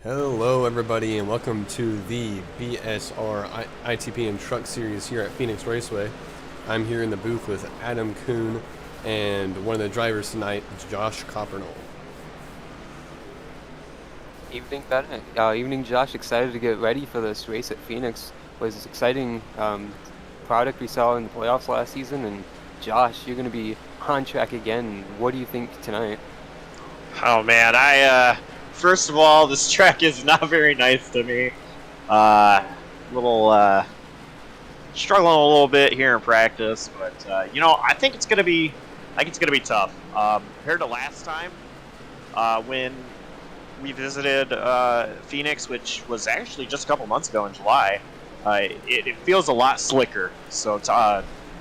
Hello everybody and welcome to the BSR ITPN Truck Series here at Phoenix Raceway. I'm here in the booth with Adam Kuhn and one of the drivers tonight is Josh Coppernall. Evening, Bennett. Evening, Josh. Excited to get ready for this race at Phoenix. It was an exciting product we saw in the playoffs last season. And Josh, you're going to be on track again. What do you think tonight? Oh man, first of all, this track is not very nice to me. Struggling a little bit here in practice, but I think it's gonna be tough. Compared to last time, when we visited Phoenix, which was actually just a couple months ago in July, it feels a lot slicker. So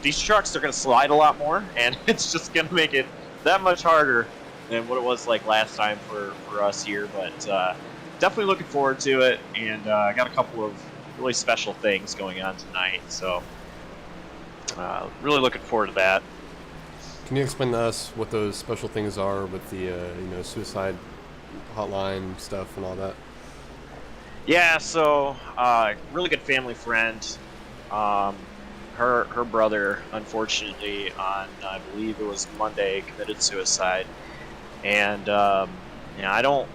these trucks are gonna slide a lot more, and it's just gonna make it that much harder than what it was like last time for us here, but definitely looking forward to it, and I got a couple of really special things going on tonight, so really looking forward to that. Can you explain to us what those special things are with the suicide hotline stuff and all that? Yeah, so really good family friend. Her brother, unfortunately, on I believe it was Monday, committed suicide. And I don't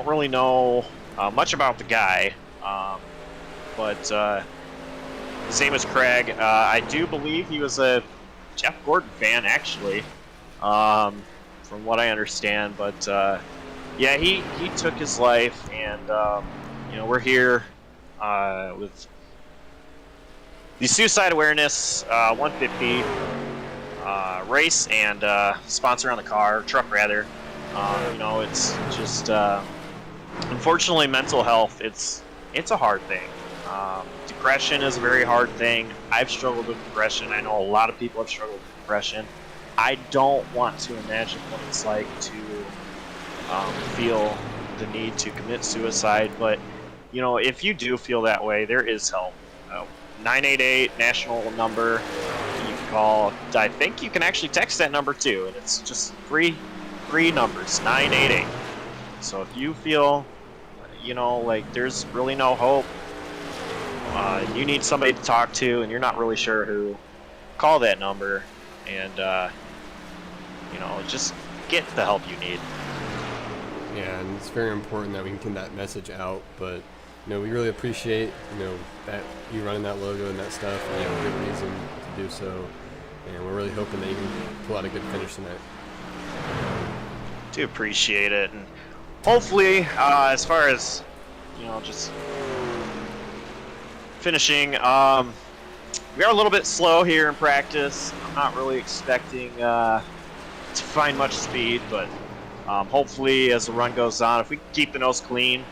really know much about the guy, but his name is Craig. I do believe he was a Jeff Gordon fan, actually, from what I understand. But yeah, he took his life, and we're here with the Suicide Awareness 150. Race and sponsor on the truck rather. It's just unfortunately mental health. It's a hard thing. Depression is a very hard thing. I've struggled with depression. I know a lot of people have struggled with depression. I don't want to imagine what it's like to feel the need to commit suicide. But if you do feel that way, there is help. 988 national number. You can call. I think you can actually text that number too, and it's just three numbers, 988. So if you feel, like there's really no hope, you need somebody to talk to, and you're not really sure who, call that number, and just get the help you need. Yeah, and it's very important that we can get that message out, but we really appreciate that you running that logo and that stuff, and you have a good reason to do so, and we're really hoping that you can pull out a good finish tonight. Do appreciate it, and hopefully as far as just finishing, we are a little bit slow here in practice. I'm not really expecting to find much speed, but hopefully as the run goes on, if we can keep the nose clean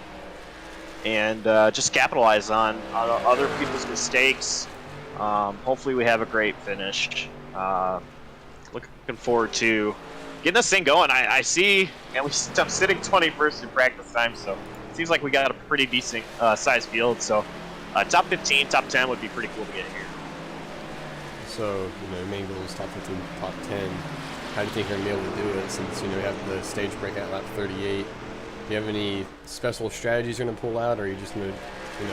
and just capitalize on other people's mistakes, hopefully we have a great finish. Looking forward to getting this thing going. I see, at least I'm sitting 21st in practice time, so it seems like we got a pretty decent size field. So top 15, top 10 would be pretty cool to get here. So, main goal is top 15, top 10. How do you think you're going to be able to do it since, we have the stage break at lap 38? Do you have any special strategies you're going to pull out, or are you just going to,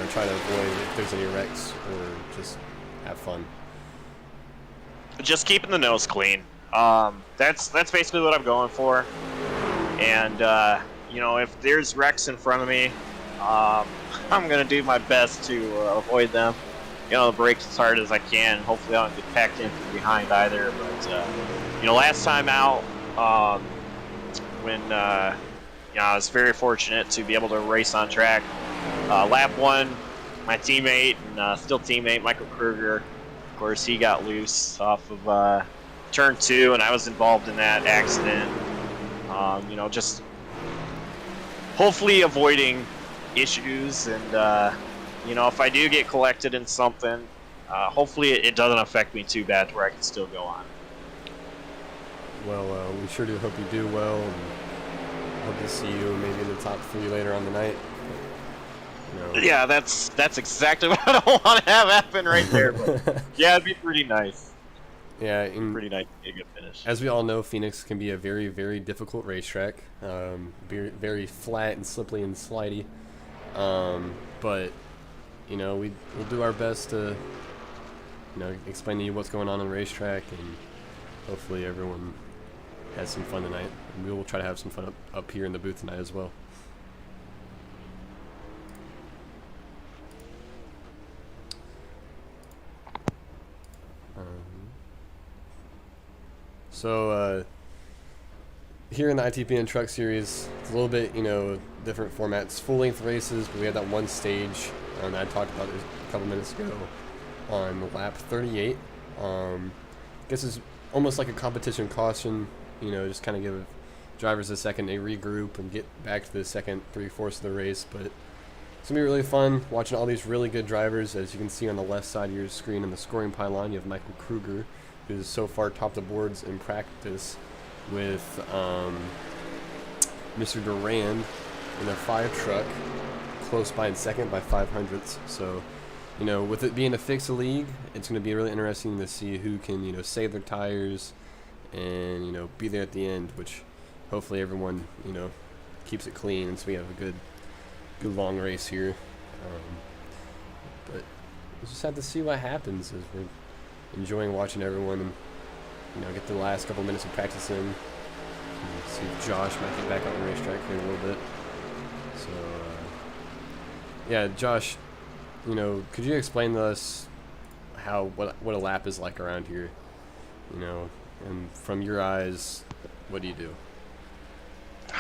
try to avoid if there's any wrecks, or just have fun? Just keeping the nose clean. That's basically what I'm going for. And, if there's wrecks in front of me, I'm going to do my best to avoid them. Brake as hard as I can. Hopefully I don't get packed in from behind either. But, last time out, when I was very fortunate to be able to race on track. Lap 1, my teammate and still teammate Michael Kruger, of course, he got loose off of turn 2, and I was involved in that accident. Just hopefully avoiding issues, and if I do get collected in something, hopefully it doesn't affect me too bad to where I can still go on. Well, we sure do hope you do well, and hope to see you maybe in the top 3 later on the night. Yeah, that's exactly what I don't want to have happen right there. But yeah, it'd be pretty nice. Yeah, and pretty nice to get a good finish. as we all know, Phoenix can be a very, very difficult racetrack. Very, very flat and slippery and slidey. But you know, we'll do our best to, you know, explain to you what's going on the racetrack, and hopefully everyone has some fun tonight. And we will try to have some fun up here in the booth tonight as well. So here in the ITPN Truck Series, it's a little bit, you know, different formats. Full-length races, but we had that one stage that I talked about a couple minutes ago on lap 38. I guess it's almost like a competition caution, you know, just kind of give drivers a second to regroup and get back to the second 3/4 of the race. But it's going to be really fun watching all these really good drivers. As you can see on the left side of your screen in the scoring pylon, you have Michael Kruger, who's so far topped the boards in practice with Mr. Durand in their 5 truck, close by in second by 5/100ths. So, you know, with it being a fixed league, it's going to be really interesting to see who can, you know, save their tires and, you know, be there at the end, which hopefully everyone, you know, keeps it clean, and so we have a good long race here. But we'll just have to see what happens as we're enjoying watching everyone, you know, get the last couple minutes of practice in. See if Josh might get back on the racetrack here in a little bit. So, yeah, Josh, you know, could you explain to us what a lap is like around here? You know, and from your eyes, what do you do?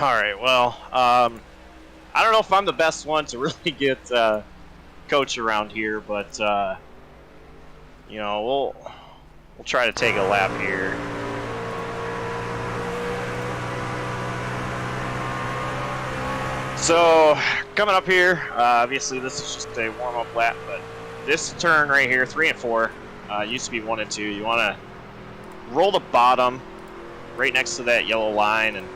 All right. Well, I don't know if I'm the best one to really get coach around here, but you know, we'll try to take a lap here. So coming up here, obviously this is just a warm-up lap, but this turn right here, 3 and 4, used to be 1 and 2. You want to roll the bottom right next to that yellow line and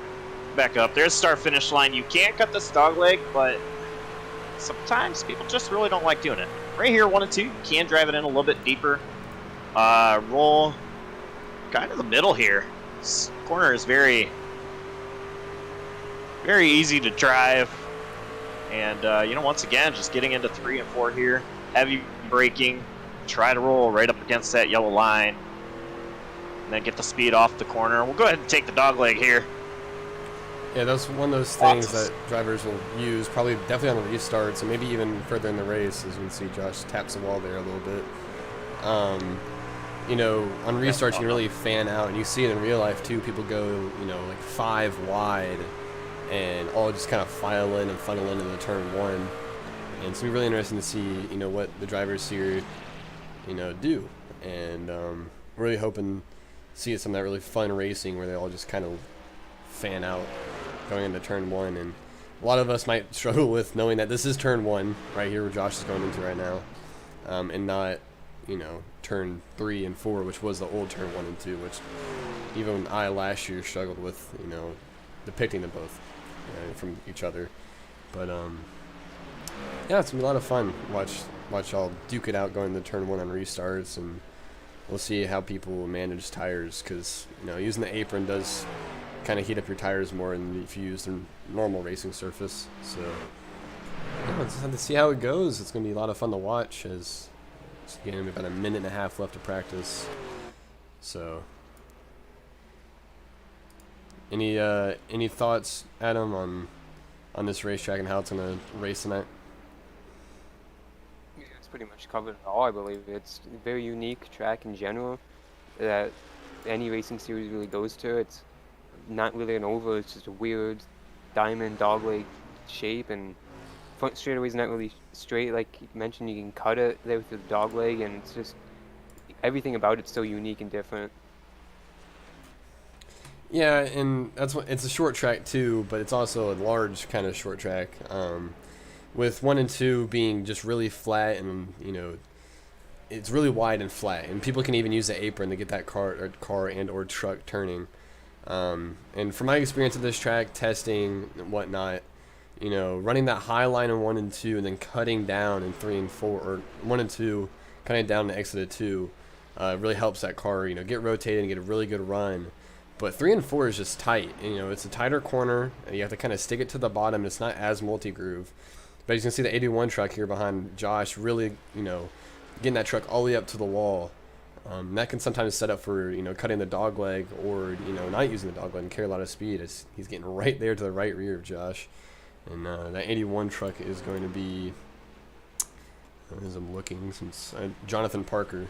back up. There's start-finish line. You can't cut this dog leg, but sometimes people just really don't like doing it. Right here, 1 and 2, you can drive it in a little bit deeper. Roll kind of the middle here. This corner is very easy to drive, and you know, once again, just getting into 3 and 4 here, heavy braking, try to roll right up against that yellow line, and then get the speed off the corner. We'll go ahead and take the dog leg here. Yeah, that's one of those things that drivers will use, probably definitely on the restarts, and maybe even further in the race. As you can see, Josh taps the wall there a little bit. You know, on restarts, you can really fan out, and you see it in real life too. People go, you know, like 5 wide, and all just kind of file in and funnel into the turn 1. And it's gonna be really interesting to see, you know, what the drivers here, you know, do. And really hoping to see some of that really fun racing where they all just kind of fan out going into turn 1. And a lot of us might struggle with knowing that this is turn 1 right here where Josh is going into right now, and not, you know, turn 3 and 4, which was the old turn 1 and 2, which even I last year struggled with, you know, depicting them both from each other. But yeah, it's gonna be a lot of fun. Watch y'all duke it out going to turn 1 on restarts, and we'll see how people manage tires, because, you know, using the apron does kind of heat up your tires more than if you use a normal racing surface. So yeah, we'll just have to see how it goes. It's gonna be a lot of fun to watch, as it's again about a minute and a half left to practice. So any thoughts, Adam, on this racetrack and how it's gonna race tonight? Yeah, it's pretty much covered it all, I believe. It's a very unique track in general that any racing series really goes to. It's not really an oval, it's just a weird diamond dogleg shape, and front straightaway is not really straight. Like you mentioned, you can cut it there with the dogleg, and it's just everything about it's so unique and different. Yeah, and that's what it's a short track too, but it's also a large kind of short track. With 1 and 2 being just really flat, and, you know, it's really wide and flat, and people can even use the apron to get that car and or truck turning. And from my experience at this track, testing and whatnot, you know, running that high line in 1 and 2, and then cutting down in 3 and 4, or 1 and 2, cutting down to exit at 2, really helps that car, get rotated and get a really good run. But 3 and 4 is just tight. It's a tighter corner, and you have to kind of stick it to the bottom. It's not as multi-groove. But you can see the 81 truck here behind Josh really, getting that truck all the way up to the wall. That can sometimes set up for, cutting the dog leg or, not using the dog leg and carry a lot of speed. He's getting right there to the right rear of Josh. And that 81 truck is going to be, as I'm looking, since Jonathan Parker.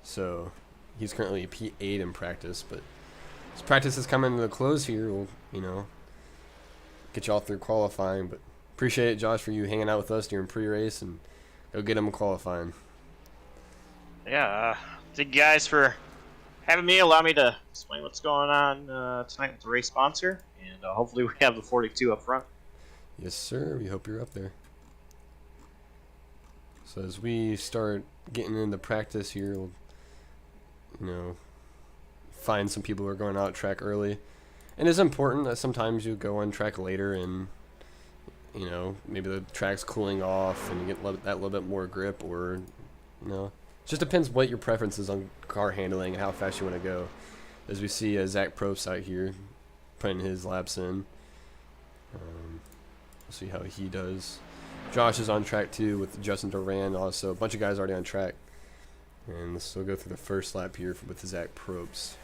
So he's currently a P8 in practice, but his practice is coming to the close here. We'll, get y'all through qualifying. But appreciate it, Josh, for you hanging out with us during pre-race, and go get him qualifying. Yeah, thank you guys for having me. Allow me to explain what's going on tonight with the race sponsor, and hopefully we have the 42 up front. Yes, sir. We hope you're up there. So as we start getting into practice here, we'll, find some people who are going out track early. And it's important that sometimes you go on track later and, maybe the track's cooling off and you get that little bit more grip, or, it just depends what your preference is on car handling and how fast you want to go. As we see Zach Probst out here putting his laps in. We'll see how he does. Josh is on track too with Justin Durand also. A bunch of guys already on track. And let's still go through the first lap here with Zach Probst.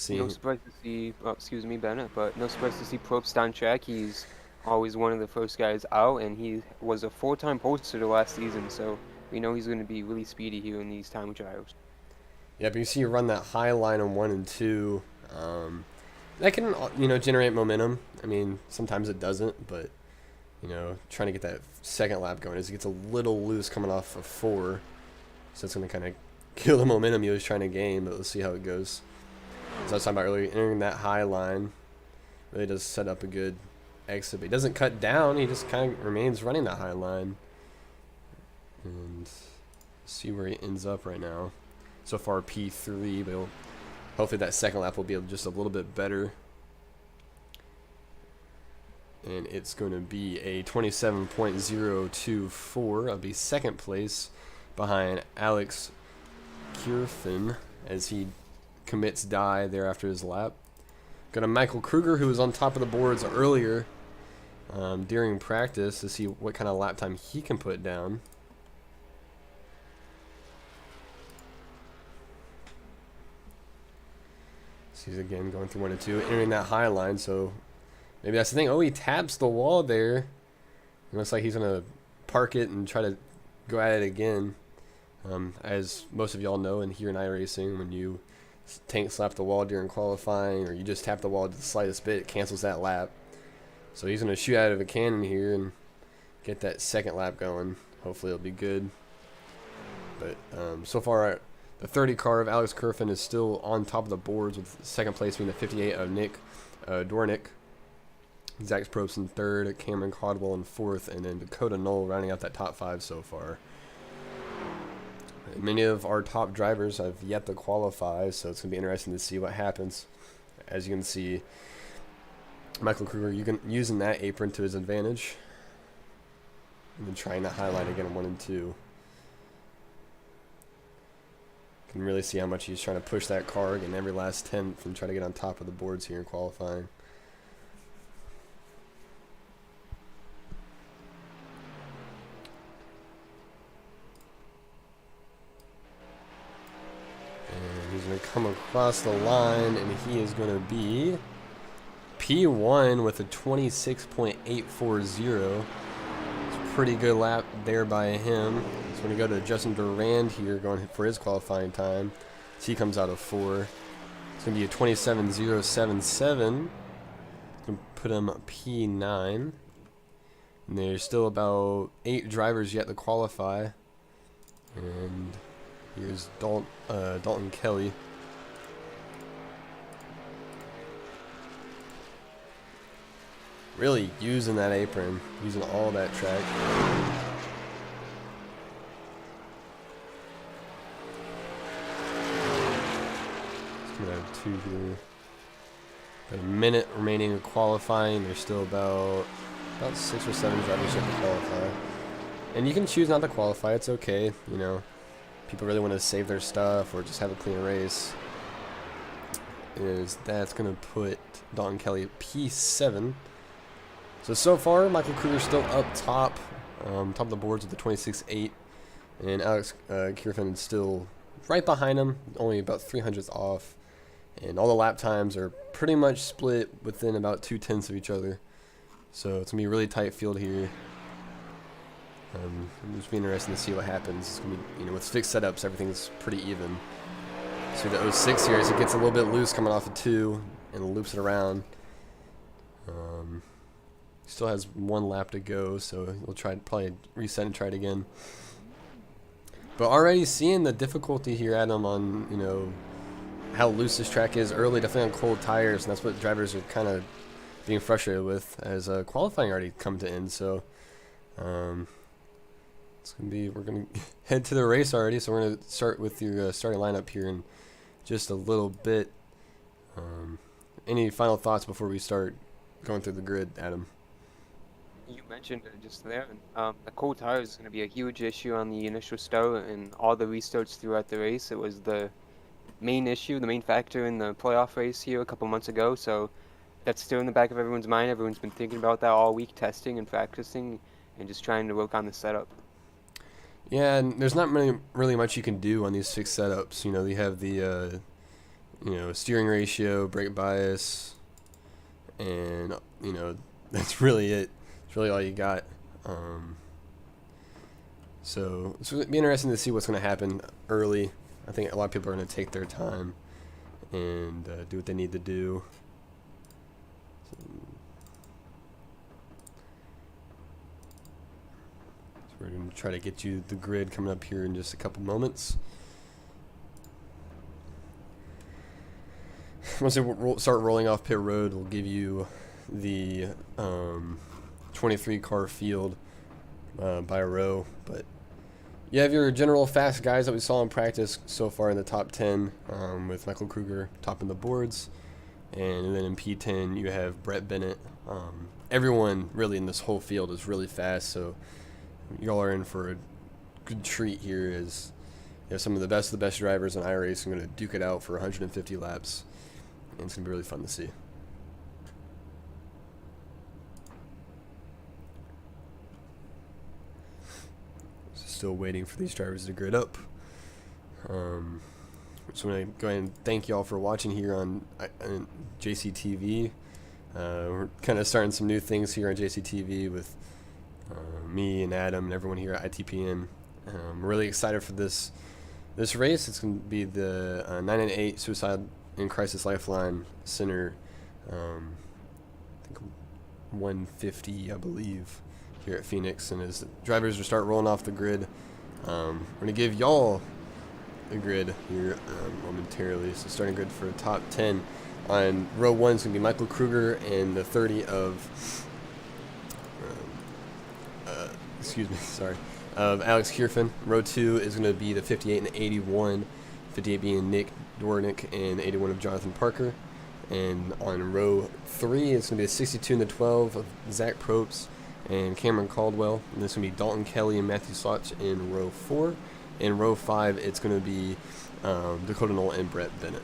No surprise to see, excuse me, Bennett, but no surprise to see Probst on track. He's always one of the first guys out, and he was a 4-time poster the last season, so we know he's going to be really speedy here in these time trials. Yeah, but you see you run that high line on 1 and 2. That can, generate momentum. I mean, sometimes it doesn't, but, trying to get that second lap going as it gets a little loose coming off of 4. So it's going to kind of kill the momentum he was trying to gain, but let's see how it goes. As I was talking about earlier, entering that high line really does set up a good exit. But he doesn't cut down. He just kind of remains running that high line. And see where he ends up right now. So far, P3, but hopefully that second lap will be just a little bit better. And it's going to be a 27.024. I'll be second place behind Alex Kierfin as he commits die there after his lap. Got a Michael Kruger who was on top of the boards earlier during practice to see what kind of lap time he can put down. So he's again going through 1 and 2, entering that high line, so maybe that's the thing. Oh, he taps the wall there. It looks like he's going to park it and try to go at it again. As most of y'all know, and here in iRacing, when you tank slap the wall during qualifying, or you just tap the wall the slightest bit, it cancels that lap. So he's going to shoot out of a cannon here and get that second lap going. Hopefully it'll be good. But so far, the 30 car of Alex Kerfin is still on top of the boards, with second place being the 58 of Nick Dornick. Zach Probst in third, Cameron Caldwell in fourth, and then Dakota Knoll rounding out that top 5 so far. Many of our top drivers have yet to qualify, so it's going to be interesting to see what happens. As you can see, Michael Kruger using that apron to his advantage, and then trying that highlight again in 1 and 2. Can really see how much he's trying to push that car again every last tenth and try to get on top of the boards here in qualifying. He's going to come across the line, and he is going to be P1 with a 26.840. It's a pretty good lap there by him. So when you go to Justin Durand here going for his qualifying time, so he comes out of 4. It's going to be a 27.077. Going to put him P9. And there's still about 8 drivers yet to qualify. And here's Dalton Kelly. Really using that apron, using all that track. It's gonna have 2 here. Got a minute remaining of qualifying. There's still about 6 or 7 drivers yet to qualify. And you can choose not to qualify. It's okay. You know, people really want to save their stuff or just have a clean race. That's going to put Dalton Kelly at P7. So far, Michael Kruger's still up top, top of the boards with the 26.8. And Alex Kierfen is still right behind him, only about 300ths off. And all the lap times are pretty much split within about 2/10 of each other. So it's going to be a really tight field here. It'll just be interesting to see what happens. It's going to be, you know, with fixed setups, everything's pretty even. So the 06 here, it gets a little bit loose coming off of 2 and loops it around. Still has 1 lap to go, so he'll probably reset and try it again. But already seeing the difficulty here, Adam, on, you know, how loose this track is early, definitely on cold tires, and that's what drivers are kind of being frustrated with as qualifying already come to end. So it's gonna be, we're gonna head to the race already. So we're gonna start with your starting lineup here in just a little bit. Any final thoughts before we start going through the grid, Adam? You mentioned it just there. The cold tires is going to be a huge issue on the initial start and all the restarts throughout the race. It was the main issue, the main factor in the playoff race here a couple months ago. So that's still in the back of everyone's mind. Everyone's been thinking about that all week, testing and practicing and just trying to work on the setup. Yeah, and there's not really much you can do on these fixed setups. You know, you have the you know, steering ratio, brake bias, and you know, that's really it. It's really all you got. So it's going to be interesting to see what's going to happen early. I think a lot of people are going to take their time and do what they need to do. So we're going to try to get you the grid coming up here in just a couple moments. Once they start rolling off pit road, we'll give you the 23 car field by a row. But you have your general fast guys that we saw in practice so far in the top 10, with Michael Kruger topping the boards. And then in P10 you have Brett Bennett. Everyone really in this whole field is really fast, so y'all are in for a good treat here as you have some of the best drivers in iRacing going to duke it out for 150 laps. And it's going to be really fun to see. Still waiting for these drivers to grid up. So I'm going to go ahead and thank y'all for watching here on JCTV. We're kind of starting some new things here on JCTV with me and Adam and everyone here at ITPN. I'm really excited for this race. It's going to be the 998 Suicide and Crisis Lifeline Center, I think 150, I believe, here at Phoenix. And as the drivers will start rolling off the grid, we're going to give y'all the grid here momentarily. So starting grid for top 10. On row 1 is going to be Michael Kruger and the 30 of, of Alex Kierfen. Row 2 is going to be the 58 and the 81. 58 being Nick Dornick and 81 of Jonathan Parker. And on row 3, it's going to be the 62 and the 12 of Zach Probst and Cameron Caldwell. And this is going to be Dalton Kelly and Matthew Slotch in row 4. In row 5, it's going to be Dakota Knoll and Brett Bennett.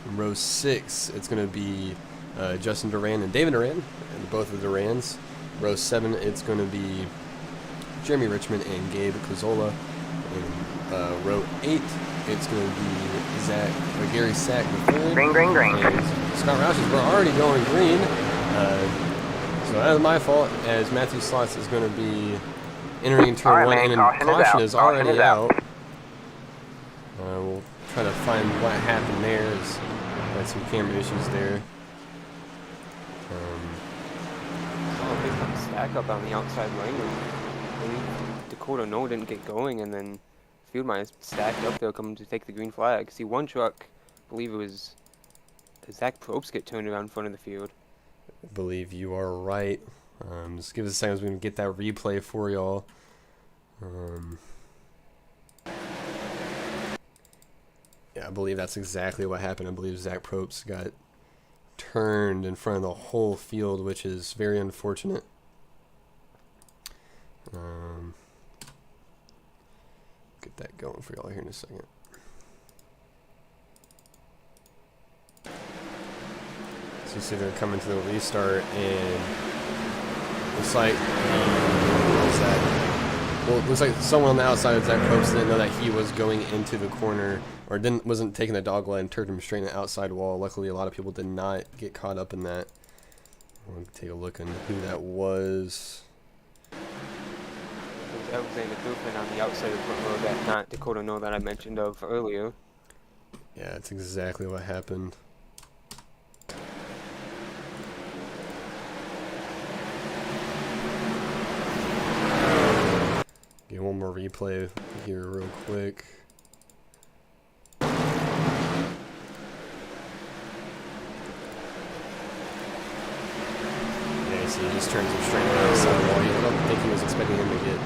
In row 6, it's going to be Justin Durand and David Durand, and both of the Durands. Row 7, it's going to be Jeremy Richmond and Gabe Cazzola. In row 8, it's going to be Gary Sack III. Green, green, green. And Scott Roush's, we're already going green. So that is my fault, as Matthew Slots is going to be entering turn 1, and caution is already out. We'll try to find what happened there. Had some camera issues there. Stack up on the outside lane. Dakota Knoll didn't get going, and then Fieldmeyer stacked up there coming to take the green flag. See, one truck, I believe it was Zach Probst, get turned around in front of the field. I believe you are right. Just give us a second as we can get that replay for y'all. Yeah, I believe that's exactly what happened. I believe Zach Probst got turned in front of the whole field, which is very unfortunate. Get that going for y'all here in a second. So you see they're coming to the restart, and looks like what's that? Well, it looks like someone on the outside of Zach Probst didn't know that he was going into the corner, or wasn't taking the dog leg and turned him straight in the outside wall. Luckily, a lot of people did not get caught up in that. I'll take a look at who that was. Alexander Dufin on the outside of the front row, that not Dakota No that I mentioned of earlier. Yeah, that's exactly what happened. Get one more replay here real quick. Yeah, see, he just turns him straight around the side wall. I don't think he was expecting him to get,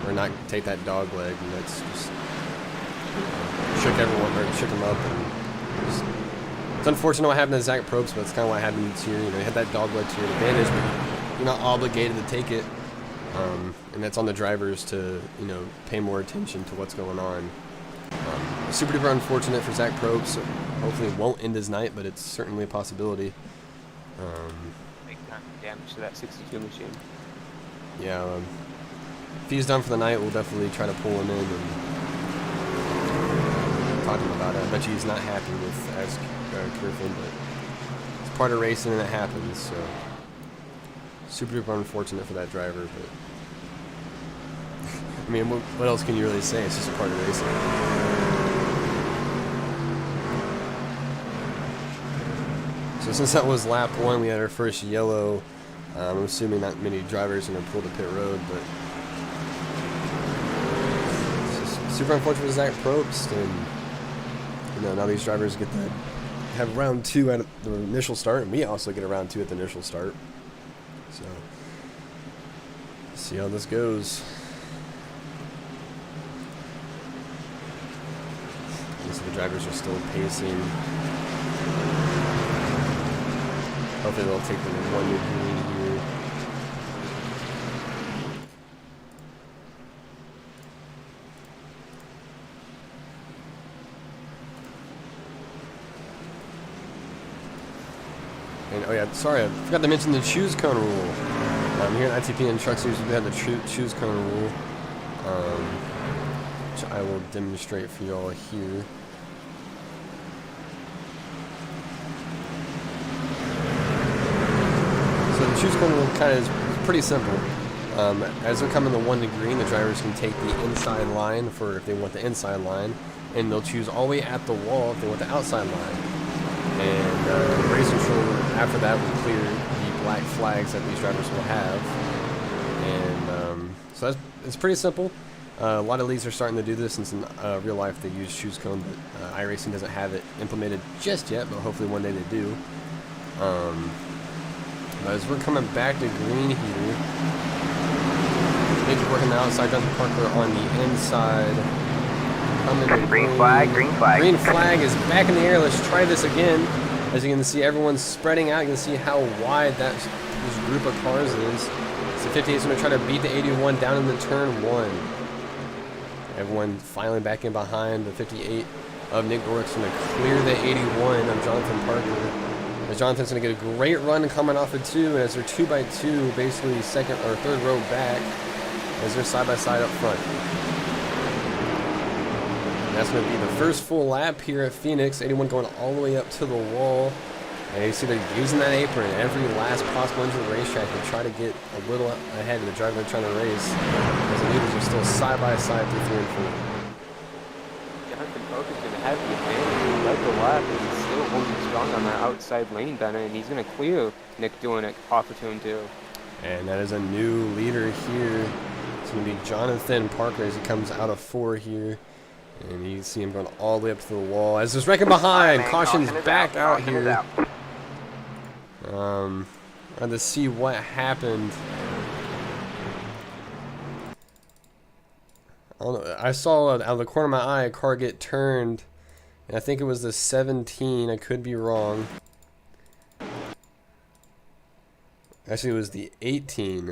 or not take that dog leg, and that's just shook everyone, or shook him up. And just, it's unfortunate what happened to Zach Probst, but it's kind of what happened here. You know, you had that dog leg to your advantage, but you're not obligated to take it. And that's on the drivers to, you know, pay more attention to what's going on. Super duper unfortunate for Zach Probst. So hopefully it won't end his night, but it's certainly a possibility. Big time damage to that 62 machine. Yeah, if he's done for the night, we'll definitely try to pull him in and talk to him about it. I bet you he's not happy with as Kirfin, but it's part of racing and it happens. So super duper unfortunate for that driver, but I mean, what else can you really say? It's just a part of racing. So since that was lap 1, we had our first yellow. I'm assuming not many drivers are going to pull the pit road, but it's just super unfortunate for Zach Probst, and you know, now these drivers get to have round 2 at the initial start, and we also get a round 2 at the initial start. So see how this goes. So the drivers are still pacing. Hopefully they'll take the one new green here. And oh yeah, sorry, I forgot to mention the choose cone rule. Here in ITPN Truck Series, we have the choose cone rule, which I will demonstrate for y'all here. So the choose cone rule kind of is pretty simple. As they're coming to 1 to green, the drivers can take the inside line for if they want the inside line, and they'll choose all the way at the wall if they want the outside line. And race controller after that will clear the black flags that these drivers will have. And so it's pretty simple. A lot of leagues are starting to do this, since in real life they use choose cone, but iRacing doesn't have it implemented just yet, but hopefully one day they do. But as we're coming back to green here, Nick's working the outside, Justin Parker on the inside. Green flag, green flag. Green flag is back in the air. Let's try this again. As you can see, everyone's spreading out. You can see how wide this group of cars is. So 58 is going to try to beat the 81 down into turn 1. Everyone finally back in behind the 58 of Nick Dork's going to clear the 81 of Jonathan Parker. As Jonathan's going to get a great run coming off of 2, and as they're 2 by 2, basically second or third row back, as they're side by side up front. And that's going to be the first full lap here at Phoenix. 81 going all the way up to the wall. And you see they're using that apron every last possible inch of the racetrack to try to get a little ahead of the driver they're trying to race. As the leaders are still side by side through 3 and 4. Jonathan Parker's going to have the advantage. He led the lap, and he's still holding strong on that outside lane, Bennett, and he's going to clear Nick Durand off of turn 2. And that is a new leader here. It's going to be Jonathan Parker as he comes out of 4 here. And you see him going all the way up to the wall. As there's wrecking behind, caution's back out here. I had to see what happened. I don't know. I saw out of the corner of my eye a car get turned, and I think it was the 17. I could be wrong. Actually, it was the 18.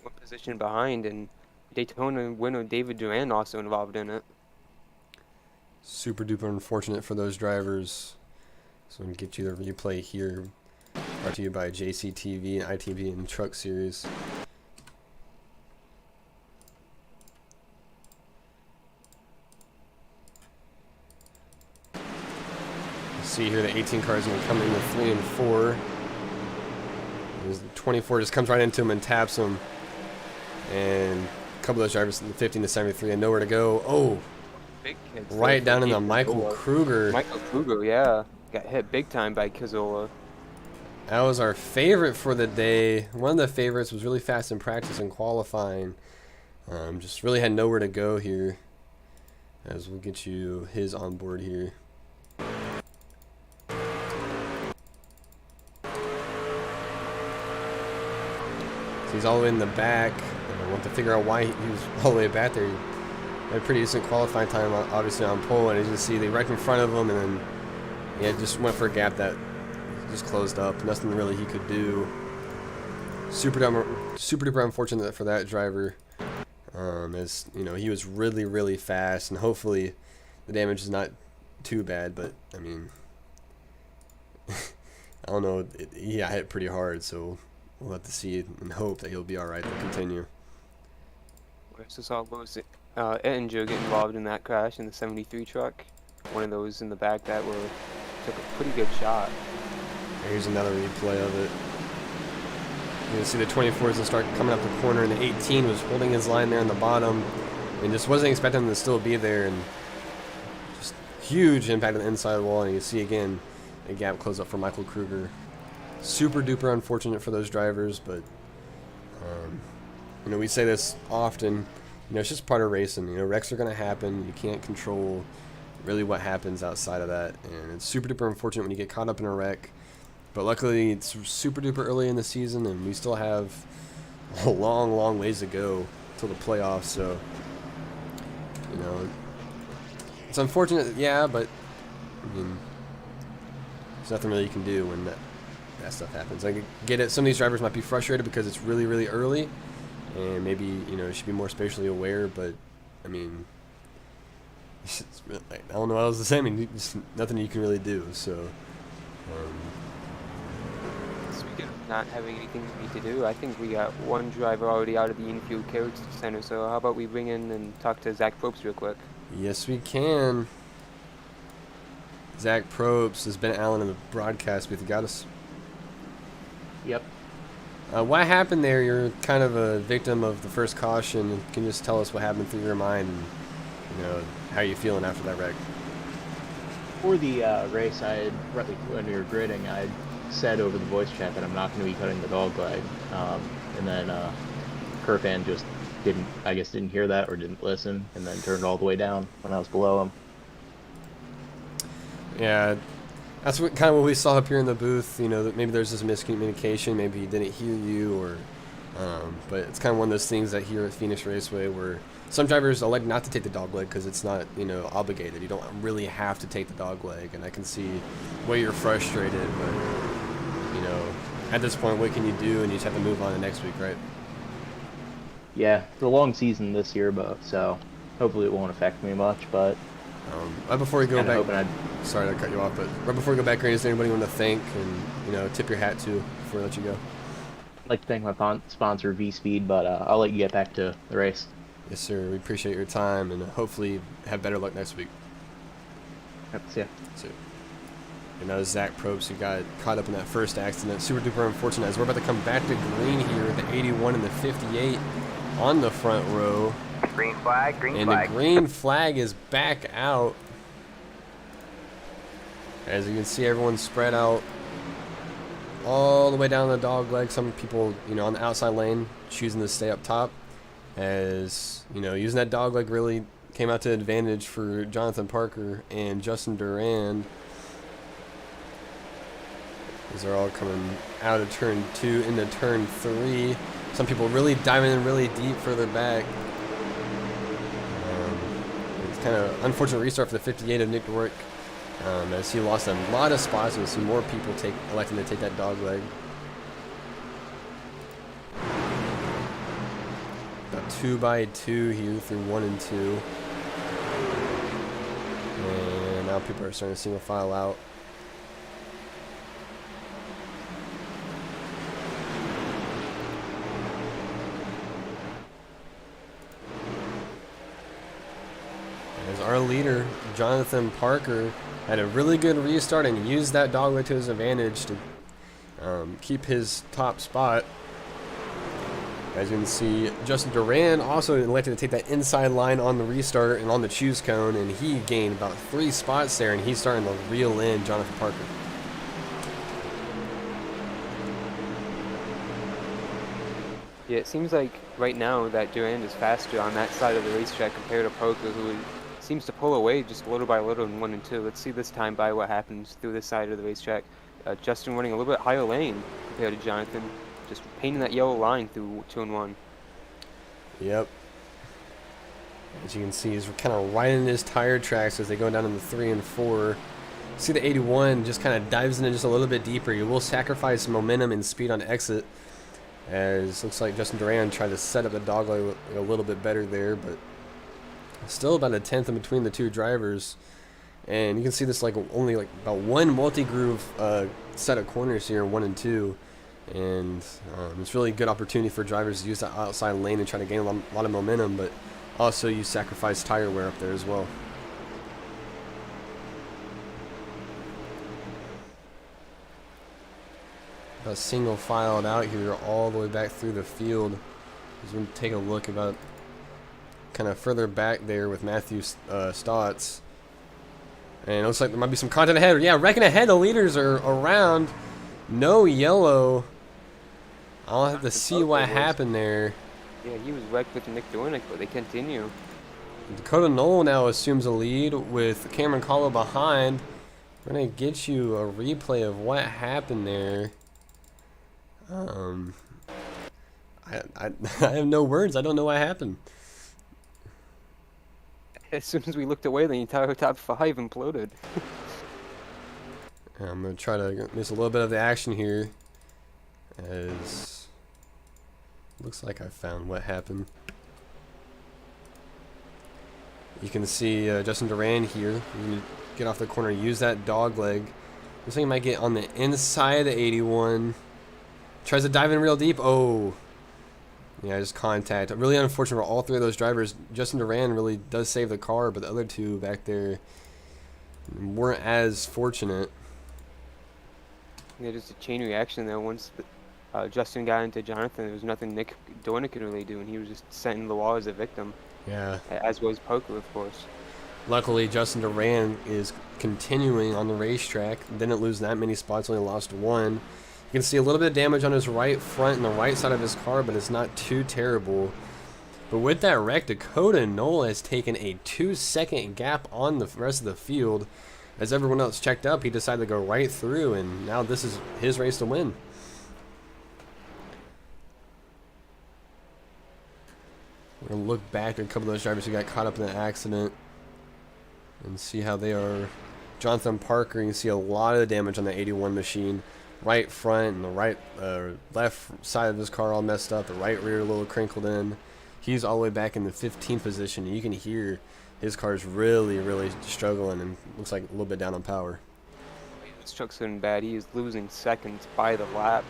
One position behind, and Daytona winner David Durand also involved in it. Super duper unfortunate for those drivers. So I'm going to get you the replay here. Brought to you by JCTV and ITPN Truck Series. See here the 18 car is going to come in with 3 and 4. The 24 just comes right into him and taps him. And a couple of those drivers, the 15 to 73, and nowhere to go. Oh, Big hits right there down for in the David Michael Durand. Kruger. Michael Kruger, yeah. Got hit big time by Kizola. That was our favorite for the day. One of the favorites was really fast in practice and qualifying. Just really had nowhere to go here. As we'll get you his on board here. So he's all the way in the back. I want to figure out why he was all the way back there. He had a pretty decent qualifying time, obviously on pole, and as you can see, they right in front of him, and then yeah, just went for a gap that just closed up. Nothing really he could do. Super duper unfortunate for that driver. As you know, he was really fast, and hopefully the damage is not too bad. But I mean, I don't know. He got hit pretty hard, so we'll have to see and hope that he'll be all right to continue. Where's this all goes? Ettinger get involved in that crash in the 73 truck. One of those in the back that took a pretty good shot. Here's another replay of it. You can see the 24s will start coming up the corner, and the 18 was holding his line there in the bottom, and just wasn't expecting him to still be there, and just huge impact on the inside wall. And you see again a gap close up for Michael Kruger. Super duper unfortunate for those drivers, but you know, we say this often. You know, it's just part of racing. You know, wrecks are going to happen. You can't control really what happens outside of that, and it's super duper unfortunate when you get caught up in a wreck. But luckily, it's super duper early in the season, and we still have a long ways to go till the playoffs. So, you know, it's unfortunate, yeah, but I mean, there's nothing really you can do when that stuff happens. I get it. Some of these drivers might be frustrated because it's really early, and maybe, you know, should be more spatially aware. But I mean, it's really, I don't know what else to say. I mean, just nothing you can really do. So. Speaking of not having anything we need to do, I think we got one driver already out of the infield carriage center. So how about we bring in and talk to Zach Probst real quick? Yes, we can. Zach Probst has been Allen in the broadcast booth. You got us? Yep. What happened there? You're kind of a victim of the first caution. Can you just tell us what happened through your mind and, you know, how you feeling after that wreck? For the race, when we were gridding, I said over the voice chat that I'm not going to be cutting the dog leg. And then Kirpan just didn't hear that or didn't listen, and then turned all the way down when I was below him. Yeah, that's kind of what we saw up here in the booth. You know, that maybe there's this miscommunication. Maybe he didn't hear you, or but it's kind of one of those things that here at Phoenix Raceway where some drivers elect not to take the dog leg because it's not, you know, obligated. You don't really have to take the dog leg, and I can see why you're frustrated, but you know, at this point, what can you do? And you just have to move on to next week, right? Yeah, it's a long season this year, but so hopefully it won't affect me much. But right before we go back, hoping sorry to cut you off, but right before we go back, is there anybody you want to thank and, you know, tip your hat to before I let you go? I'd like to thank my sponsor, V-Speed, but I'll let you get back to the race. Yes, sir. We appreciate your time, and hopefully have better luck next week. Yep, see ya. So, and that was Zach Probst, who got caught up in that first accident. Super duper unfortunate as we're about to come back to green here with the 81 and the 58 on the front row. Green flag, green and flag. The green flag is back out. As you can see, everyone's spread out all the way down the dog leg. Some people, you know, on the outside lane choosing to stay up top. As, you know, using that dog leg really came out to advantage for Jonathan Parker and Justin Durand. These are all coming out of turn 2 into turn 3. Some people really diving in really deep further back. It's kind of unfortunate restart for the 58 of Nick Rourke. As he lost a lot of spots, we'll see more people electing to take that dog leg. 2x2 here through 1 and 2. And now people are starting to single file out. As our leader, Jonathan Parker, had a really good restart and used that dogleg to his advantage to keep his top spot. As you can see, Justin Durand also elected to take that inside line on the restart and on the choose cone, and he gained about 3 spots there, and he's starting to reel in Jonathan Parker. Yeah, it seems like right now that Durand is faster on that side of the racetrack compared to Parker, who seems to pull away just little by little in 1 and 2. Let's see this time by what happens through this side of the racetrack. Justin running a little bit higher lane compared to Jonathan, just painting that yellow line through 2 and 1. Yep. As you can see, he's kind of right in his tire tracks as they go down in the 3 and 4. See the 81 just kind of dives in just a little bit deeper. You will sacrifice momentum and speed on exit, as looks like Justin Durand tried to set up the dogleg a little bit better there, but still about a tenth in between the two drivers. And you can see this only about one multi-groove set of corners here, 1 and 2. And it's really a good opportunity for drivers to use that outside lane and try to gain a lot of momentum, but also you sacrifice tire wear up there as well. About single filed out here all the way back through the field. Just going to take a look about kind of further back there with Matthew Stotts. And it looks like there might be some content ahead. Yeah, wrecking ahead. The leaders are around. No yellow. I'll have to see what happened there. Yeah, he was wrecked with Nick Dornick, but they continue. Dakota Knoll now assumes a lead with Cameron Caldwell behind. We're going to get you a replay of what happened there. I have no words. I don't know what happened. As soon as we looked away, the entire top 5 imploded. I'm going to try to miss a little bit of the action here, as looks like I found what happened. You can see Justin Durand here. You can get off the corner, use that dog leg. Looks like he might get on the inside of the 81. Tries to dive in real deep. Oh. Yeah, just contact. Really unfortunate for all 3 of those drivers. Justin Durand really does save the car, but the other 2 back there weren't as fortunate. Yeah, just a chain reaction there. Once Justin got into Jonathan, there was nothing Nick Dornick could really do, and he was just sent into the wall as a victim. Yeah. As was Parker, of course. Luckily, Justin Durand is continuing on the racetrack. Didn't lose that many spots, only lost 1. You can see a little bit of damage on his right front and the right side of his car, but it's not too terrible. But with that wreck, Dakota Knoll has taken a 2-second gap on the rest of the field. As everyone else checked up, he decided to go right through, and now this is his race to win. We're going to look back at a couple of those drivers who got caught up in the accident and see how they are. Jonathan Parker, you can see a lot of the damage on the 81 machine. Right front and the right left side of his car all messed up. The right rear a little crinkled in. He's all the way back in the 15th position. You can hear his car's really struggling and looks like a little bit down on power. This truck's getting bad. He is losing seconds by the lap,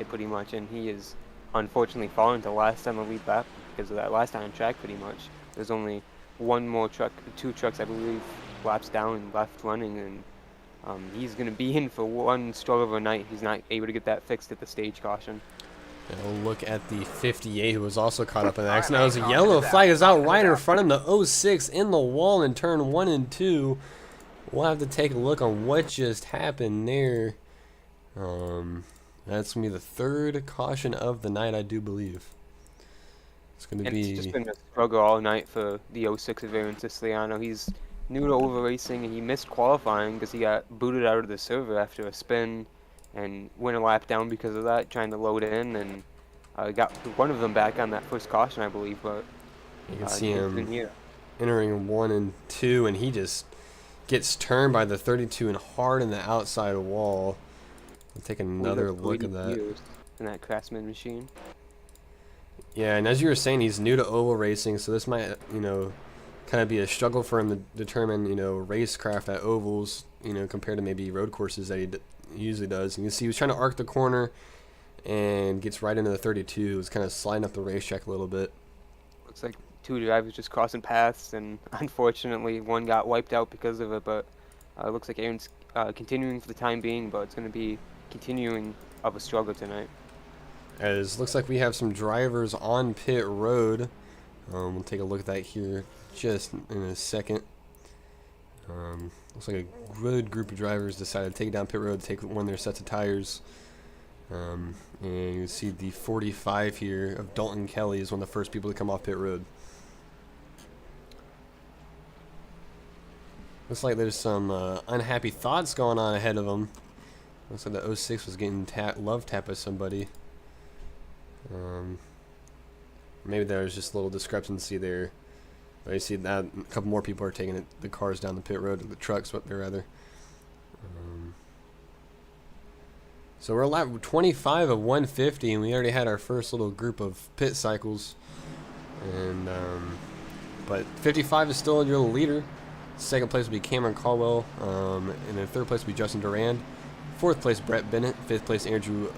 pretty much, and he is unfortunately falling to last on the lead lap because of that last time on track, pretty much. There's only 1 more truck, 2 trucks, I believe, laps down and left running, and he's going to be in for 1 struggle of a night. He's not able to get that fixed at the stage caution. And we'll look at the 58 who was also caught up in the accident. That was a yellow flag is out right in front of him. The 06 in the wall in turn 1 and 2. We'll have to take a look on what just happened there. That's going to be the 3rd caution of the night, I do believe. It's going to be... It's just been a struggle all night for the 06 of Aaron Siciliano. He's new to over racing, and he missed qualifying because he got booted out of the server after a spin and went a lap down because of that, trying to load in, and got one of them back on that first caution, I believe. But you can see him entering 1 and 2, and he just gets turned by the 32 and hard in the outside wall. We'll take another look at that. In that Craftsman machine. Yeah, and as you were saying, he's new to oval racing, so this might, kind of be a struggle for him to determine, racecraft at ovals, compared to maybe road courses that he usually does. And you can see he was trying to arc the corner and gets right into the 32. He's kind of sliding up the racetrack a little bit. Looks like two drivers just crossing paths, and unfortunately one got wiped out because of it, but it looks like Aaron's continuing for the time being, but it's going to be continuing of a struggle tonight. As looks like we have some drivers on pit road. We'll take a look at that here just in a second. Looks like a good group of drivers decided to take down pit road, take one of their sets of tires. And you see the 45 here of Dalton Kelly is one of the first people to come off pit road. Looks like there's some unhappy thoughts going on ahead of him. Looks like the 06 was getting love tapped by somebody. Maybe there's just a little discrepancy there. But you see that a couple more people are taking the cars down the pit road, or the trucks, what they're rather. So we're lap 25 of 150, and we already had our first little group of pit cycles. And but 55 is still your leader. Second place will be Cameron Caldwell, and then third place will be Justin Durand. Fourth place Brett Bennett. Fifth place Andrew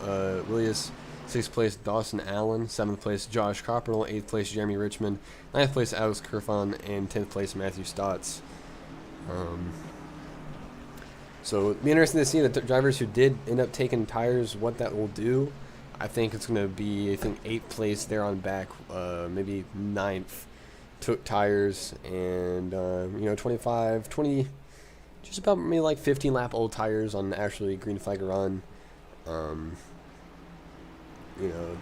Williams. Sixth place Dawson Allen. Seventh place Josh Copperell. Eighth place Jeremy Richmond. Ninth place Alex Kerfon, and 10th place Matthew Stotts. So it'll be interesting to see the drivers who did end up taking tires, what that will do. I think it's going to be, 8th place there on back, maybe 9th took tires, and 25, 20, just about maybe like 15 lap old tires on actually green flag run. It'll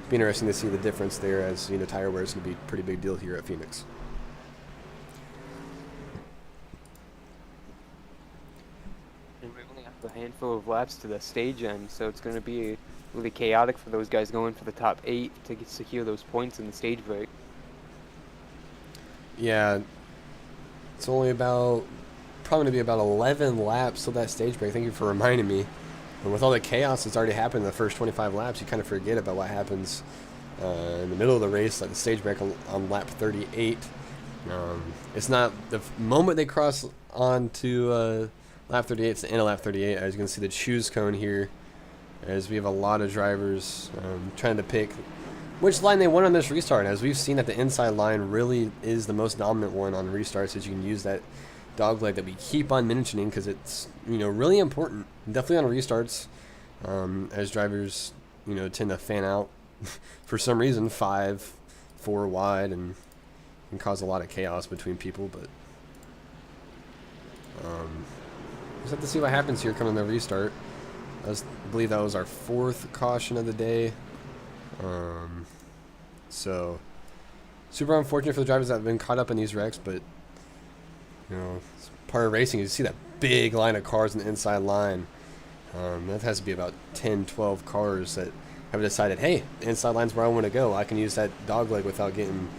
be interesting to see the difference there, as tire wear is going to be a pretty big deal here at Phoenix. And we only have a handful of laps to the stage end, so it's going to be really chaotic for those guys going for the top 8 to secure those points in the stage break. Yeah, it's only probably going to be about 11 laps till that stage break. Thank you for reminding me. And with all the chaos that's already happened in the first 25 laps, you kind of forget about what happens in the middle of the race, like the stage break on lap 38. It's not the moment they cross on to lap 38, it's the end of lap 38. As you can see the choose cone here, as we have a lot of drivers trying to pick which line they want on this restart. As we've seen that the inside line really is the most dominant one on restarts, as you can use that dogleg that we keep on mentioning, because it's really important, definitely on restarts, as drivers tend to fan out for some reason 4 wide, and can cause a lot of chaos between people. But just have to see what happens here coming to restart. I believe that was our 4th caution of the day. So super unfortunate for the drivers that have been caught up in these wrecks, but it's part of racing. You see that big line of cars in the inside line. That has to be about 10, 12 cars that have decided, hey, the inside line's where I want to go. I can use that dogleg without getting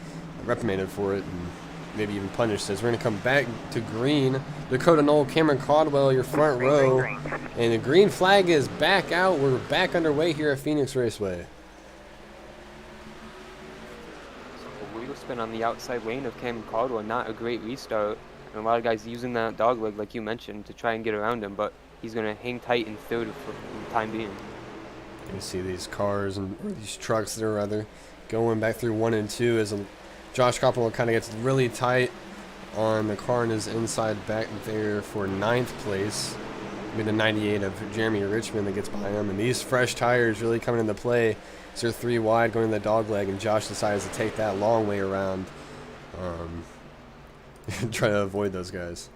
reprimanded for it, and maybe even punished. As we're going to come back to green. Dakota Knoll, Cameron Caldwell, your front row. And the green flag is back out. We're back underway here at Phoenix Raceway. So wheel spin on the outside lane of Cameron Caldwell, not a great restart. And a lot of guys using that dogleg, like you mentioned, to try and get around him, but he's going to hang tight in third for the time being. You see these cars, or these trucks that are rather going back through 1 and 2, as Josh Copperell kind of gets really tight on the car in his inside back there for 9th place. It'll be the 98 of Jeremy Richmond that gets by him. And these fresh tires really coming into play. So they're 3 wide going to the dogleg, and Josh decides to take that long way around. Try to avoid those guys.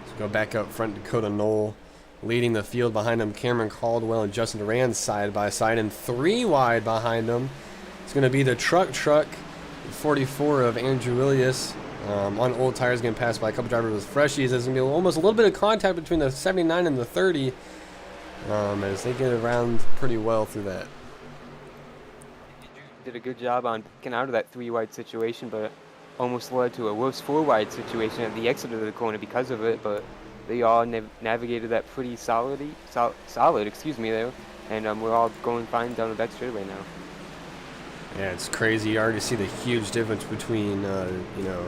So go back up front, Dakota Knoll leading the field. Behind him, Cameron Caldwell and Justin Durand side by side, and 3 wide behind them. It's going to be the truck 44 of Andrew Williams on old tires, getting passed by a couple drivers with freshies. There's going to be almost a little bit of contact between the 79 and the 30 as they get around pretty well through that. Did a good job on getting out of that 3 wide situation, but almost led to a worse 4 wide situation at the exit of the corner because of it. But they all navigated that pretty solid, excuse me, there, and we're all going fine down the back straightaway now. Yeah, it's crazy. You already see the huge difference between, you know,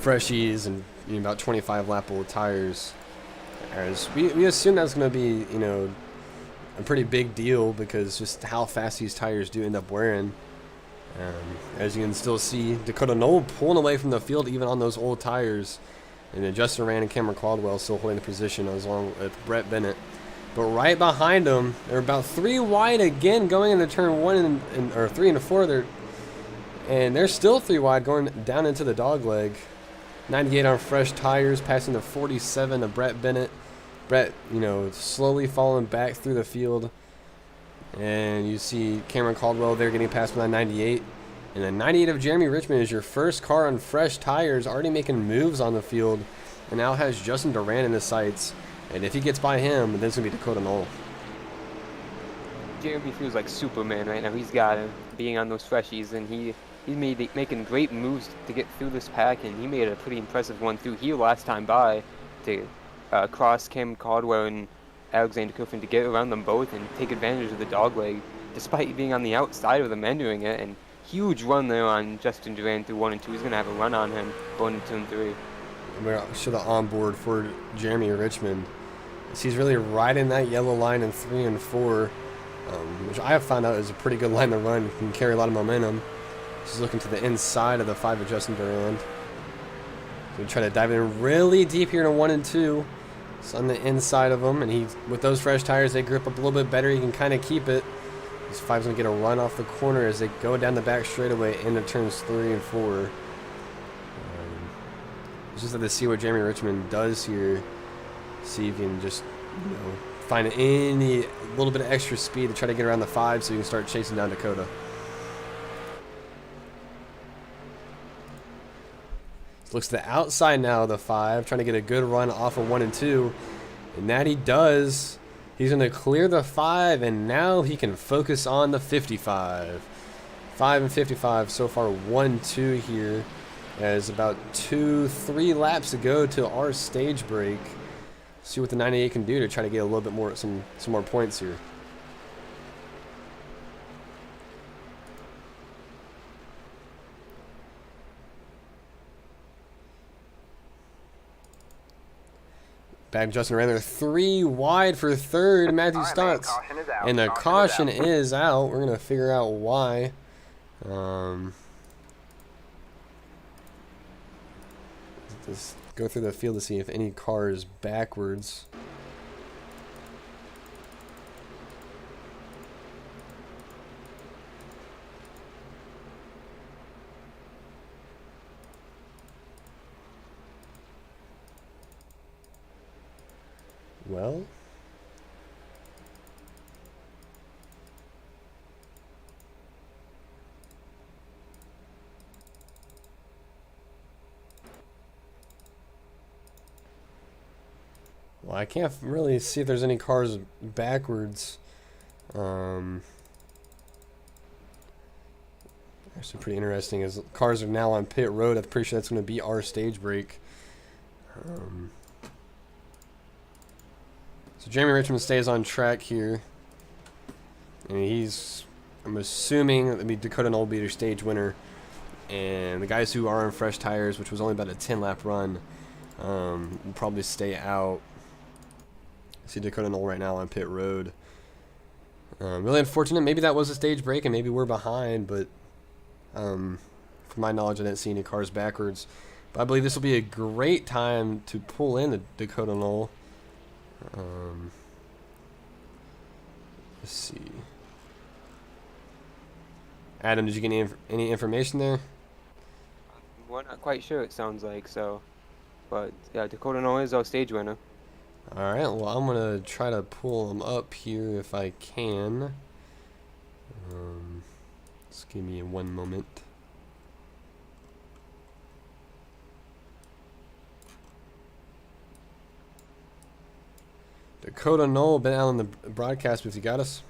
freshies and about 25 lap old tires. As we assume that's going to be, you know, a pretty big deal because just how fast these tires do end up wearing. As you can still see, Dakota Knoll pulling away from the field even on those old tires. And then Justin Durand and Cameron Caldwell still holding the position along with Brett Bennett. But right behind them, they're about 3 wide again going into turn 1 or 3 and 4. And they're still 3 wide going down into the dog leg. 98 on fresh tires, passing the 47 of Brett Bennett. Brett, you know, slowly falling back through the field. And you see Cameron Caldwell there getting past by 98. And the 98 of Jeremy Richmond is your first car on fresh tires, already making moves on the field. And now has Justin Durand in his sights. And if he gets by him, then it's going to be Dakota Knoll. Jeremy feels like Superman right now. He's got him being on those freshies, and he's making great moves to get through this pack, and he made a pretty impressive one through here last time by to cross Cam Caldwell and Alexander Coffin to get around them both and take advantage of the dog leg, despite being on the outside of them entering it. And huge run there on Justin Durand through 1 and 2. He's going to have a run on him going into 2 and 3. We're show the onboard for Jeremy Richmond. He's really riding that yellow line in 3 and 4, which I have found out is a pretty good line to run. It can carry a lot of momentum. He's looking to the inside of the 5 of Justin Durand. So we try to dive in really deep here to 1 and 2. It's on the inside of him, and with those fresh tires, they grip up a little bit better. He can kind of keep it. This 5's going to get a run off the corner as they go down the back straightaway into turns 3 and 4. Just have to see what Jeremy Richmond does here. See if he can just, you know, find any little bit of extra speed to try to get around the 5 so you can start chasing down Dakota. So looks to the outside now of the 5, trying to get a good run off of 1 and 2. And that he does. He's going to clear the 5, and now he can focus on the 55. 5 and 55 so far, 1-2 here. As about 2-3 laps to go to our stage break. See what the 98 can do to try to get a little bit more, some more points here. Back Justin Durand there, 3 wide for 3rd, Matthew Stotts. And the caution is out. We're going to figure out why. Let's go through the field to see if any car is backwards. Well, I can't really see if there's any cars backwards. Actually, pretty interesting is cars are now on pit road. I'm pretty sure that's going to be our stage break. So Jeremy Richmond stays on track here, and I'm assuming that Dakota Knoll will be their stage winner, and the guys who are on fresh tires, which was only about a 10-lap run, will probably stay out. See Dakota Knoll right now on pit road. Really unfortunate. Maybe that was a stage break and maybe we're behind, but from my knowledge I didn't see any cars backwards. But I believe this will be a great time to pull in the Dakota Knoll. Let's see. Adam, did you get any information there? We're not quite sure, it sounds like, so. But yeah, Dakota Knoll is our stage winner. Alright, well, I'm going to try to pull them up here if I can. Just give me 1 moment. Dakota Knoll, been out on the broadcast booth. You got us?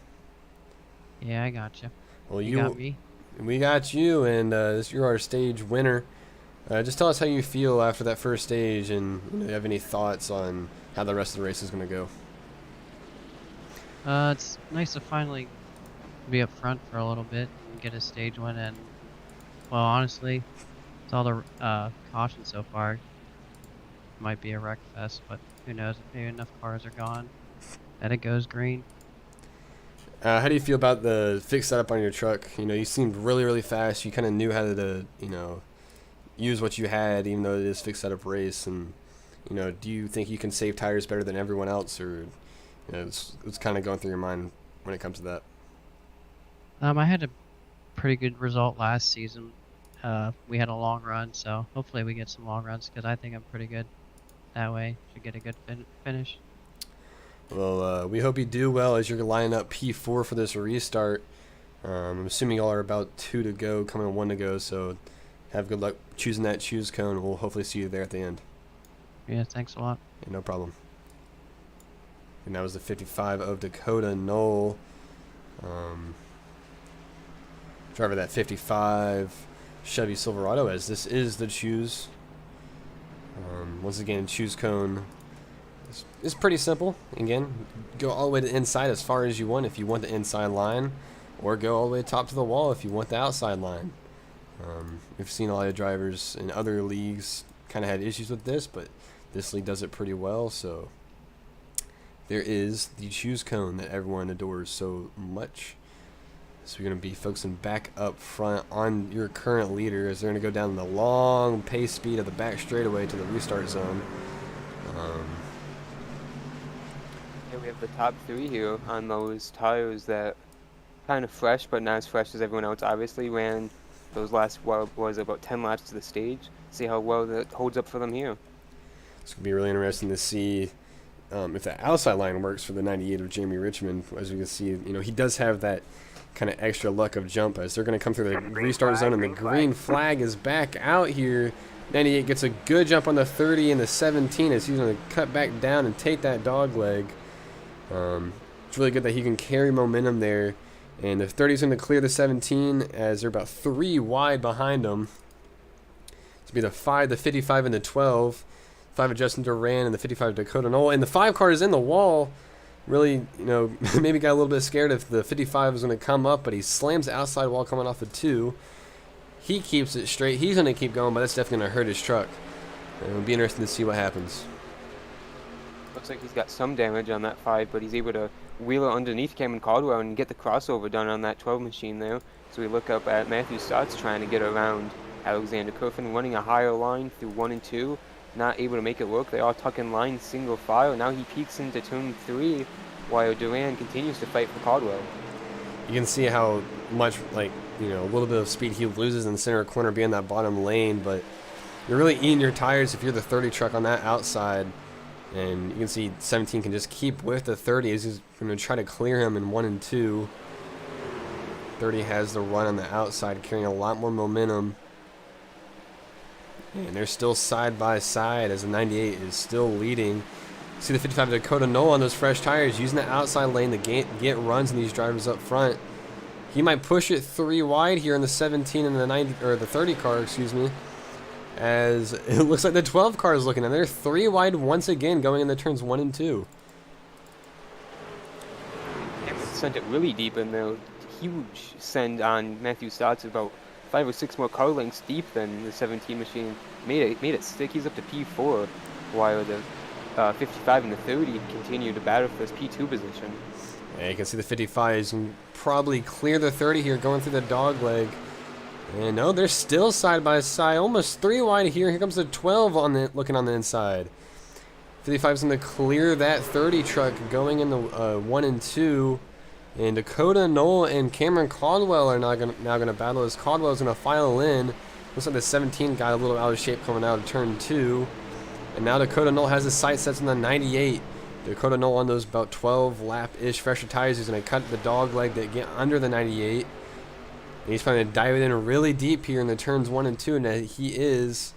Yeah, I got you. Well, You got me? We got you, and you're our stage winner. Just tell us how you feel after that first stage, and do you have any thoughts on how the rest of the race is going to go? It's nice to finally be up front for a little bit and get a stage win. And well, honestly, it's all the caution so far. Might be a wreck fest, but who knows? Maybe enough cars are gone that it goes green. How do you feel about the fixed setup on your truck? You seemed really, really fast. You kind of knew how to, use what you had, even though it is fixed setup race. And, do you think you can save tires better than everyone else, or, it's kind of going through your mind when it comes to that? I had a pretty good result last season. We had a long run, so hopefully we get some long runs because I think I'm pretty good that way. Should get a good finish. Well, we hope you do well as you're lining up P4 for this restart. I'm assuming y'all are about 2 to go, coming on 1 to go, so have good luck choosing that choose cone. We'll hopefully see you there at the end. Yeah, thanks a lot. Yeah, no problem. And that was the 55 of Dakota Knoll. Driver that 55 Chevy Silverado, as this is the choose. Once again, choose cone. It's pretty simple. Again, go all the way to the inside as far as you want if you want the inside line, or go all the way top to the wall if you want the outside line. We've seen a lot of drivers in other leagues kind of had issues with this, but this league does it pretty well. So there is the choose cone that everyone adores so much. So you're going to be focusing back up front on your current leader as they're going to go down the long pace speed of the back straightaway to the restart zone. Yeah, we have the top 3 here on those tires that kind of fresh, but not as fresh as everyone else. Obviously ran those last, was about 10 laps to the stage. See how well that holds up for them here. It's going to be really interesting to see if the outside line works for the 98 of Jamie Richmond. As we can see, he does have that kind of extra luck of jump as they're going to come through the restart zone, and the green flag is back out here. 98 gets a good jump on the 30 and the 17 as he's going to cut back down and take that dog leg. It's really good that he can carry momentum there, and the 30 is going to clear the 17 as they're about 3 wide behind them. It's going to be the 5, the 55, and the 12. 5 of Justin Durand and the 55 of Dakota Knoll, and the 5 car is in the wall. Really, maybe got a little bit scared if the 55 was going to come up, but he slams the outside wall coming off the 2. He keeps it straight. He's going to keep going, but that's definitely going to hurt his truck. It'll be interesting to see what happens. Looks like he's got some damage on that 5, but he's able to wheel it underneath Cameron Caldwell and get the crossover done on that 12 machine there. So we look up at Matthew Stotts trying to get around Alexander Kerfin, running a higher line through 1 and 2. Not able to make it work. They all tuck in line single file. Now he peeks into turn 3 while Duran continues to fight for Caldwell. You can see how much, a little bit of speed he loses in the center corner being that bottom lane, but you're really eating your tires if you're the 30 truck on that outside. And you can see 17 can just keep with the 30 as he's going to try to clear him in 1 and 2. 30 has the run on the outside, carrying a lot more momentum. And they're still side by side as the 98 is still leading. See the 55 Dakota Knoll on those fresh tires, using the outside lane to get runs in these drivers up front. He might push it 3 wide here in the 17 and the 90 or the 30 car, excuse me. As it looks like the 12 car is looking, and they're 3 wide once again going into turns 1 and 2. Sent it really deep in there. Huge send on Matthew Stotts, about 5 or 6 more car lengths deep than the 17 machine. Made it stick. He's up to P4, while the 55 and the 30 continue to battle for this P2 position. Yeah, you can see the 55s can probably clear the 30 here, going through the dog leg. And no, they're still side by side, almost 3 wide here. Here comes the 12 looking on the inside. 55's going to clear that 30 truck going in the 1 and 2. And Dakota Knoll and Cameron Caldwell are now going to battle as Caldwell's going to file in. Looks like the 17 got a little out of shape coming out of turn 2. And now Dakota Knoll has his sight sets on the 98. Dakota Knoll on those about 12 lap-ish fresher tires. He's going to cut the dog leg to get under the 98. And he's trying to dive it in really deep here in the turns 1 and 2. And he is.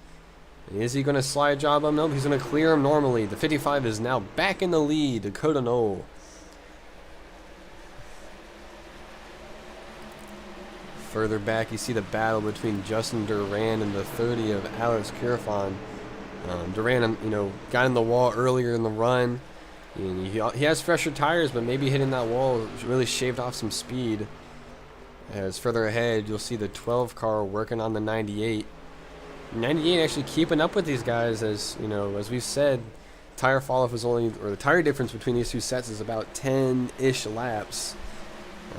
And is he going to slide job him? Nope, he's going to clear him normally. The 55 is now back in the lead. Dakota Knoll. Further back, you see the battle between Justin Durand and the 30 of Alex Kirifan. Duran, got in the wall earlier in the run. And he has fresher tires, but maybe hitting that wall really shaved off some speed. As further ahead, you'll see the 12 car working on the 98. 98 actually keeping up with these guys, as we've said, tire fall off was only, or the tire difference between these two sets is about 10-ish laps.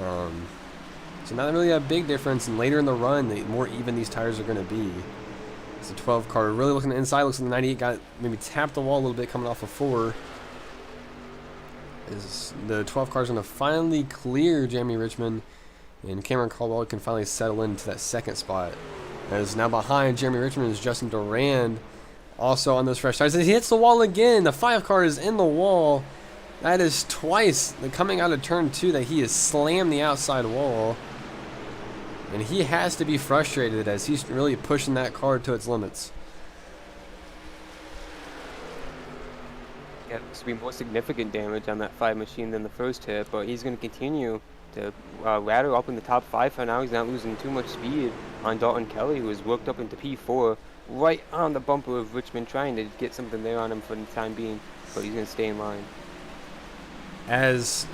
So not really a big difference, and later in the run, the more even these tires are going to be. It's a 12 car really looking inside. Looks like the 98 got maybe tapped the wall a little bit coming off of 4. Is the 12 cars going to finally clear Jeremy Richmond, and Cameron Caldwell can finally settle into that second spot. As now behind Jeremy Richmond is Justin Durand, also on those fresh tires. He hits the wall again. The 5 car is in the wall. That is twice coming out of turn 2 that he has slammed the outside wall. And he has to be frustrated as he's really pushing that car to its limits. Yeah, it's going to be more significant damage on that 5 machine than the first hit, but he's going to continue to ladder up in the top 5 for now. He's not losing too much speed on Dalton Kelly, who has worked up into P4 right on the bumper of Richmond, trying to get something there on him for the time being, but he's going to stay in line. As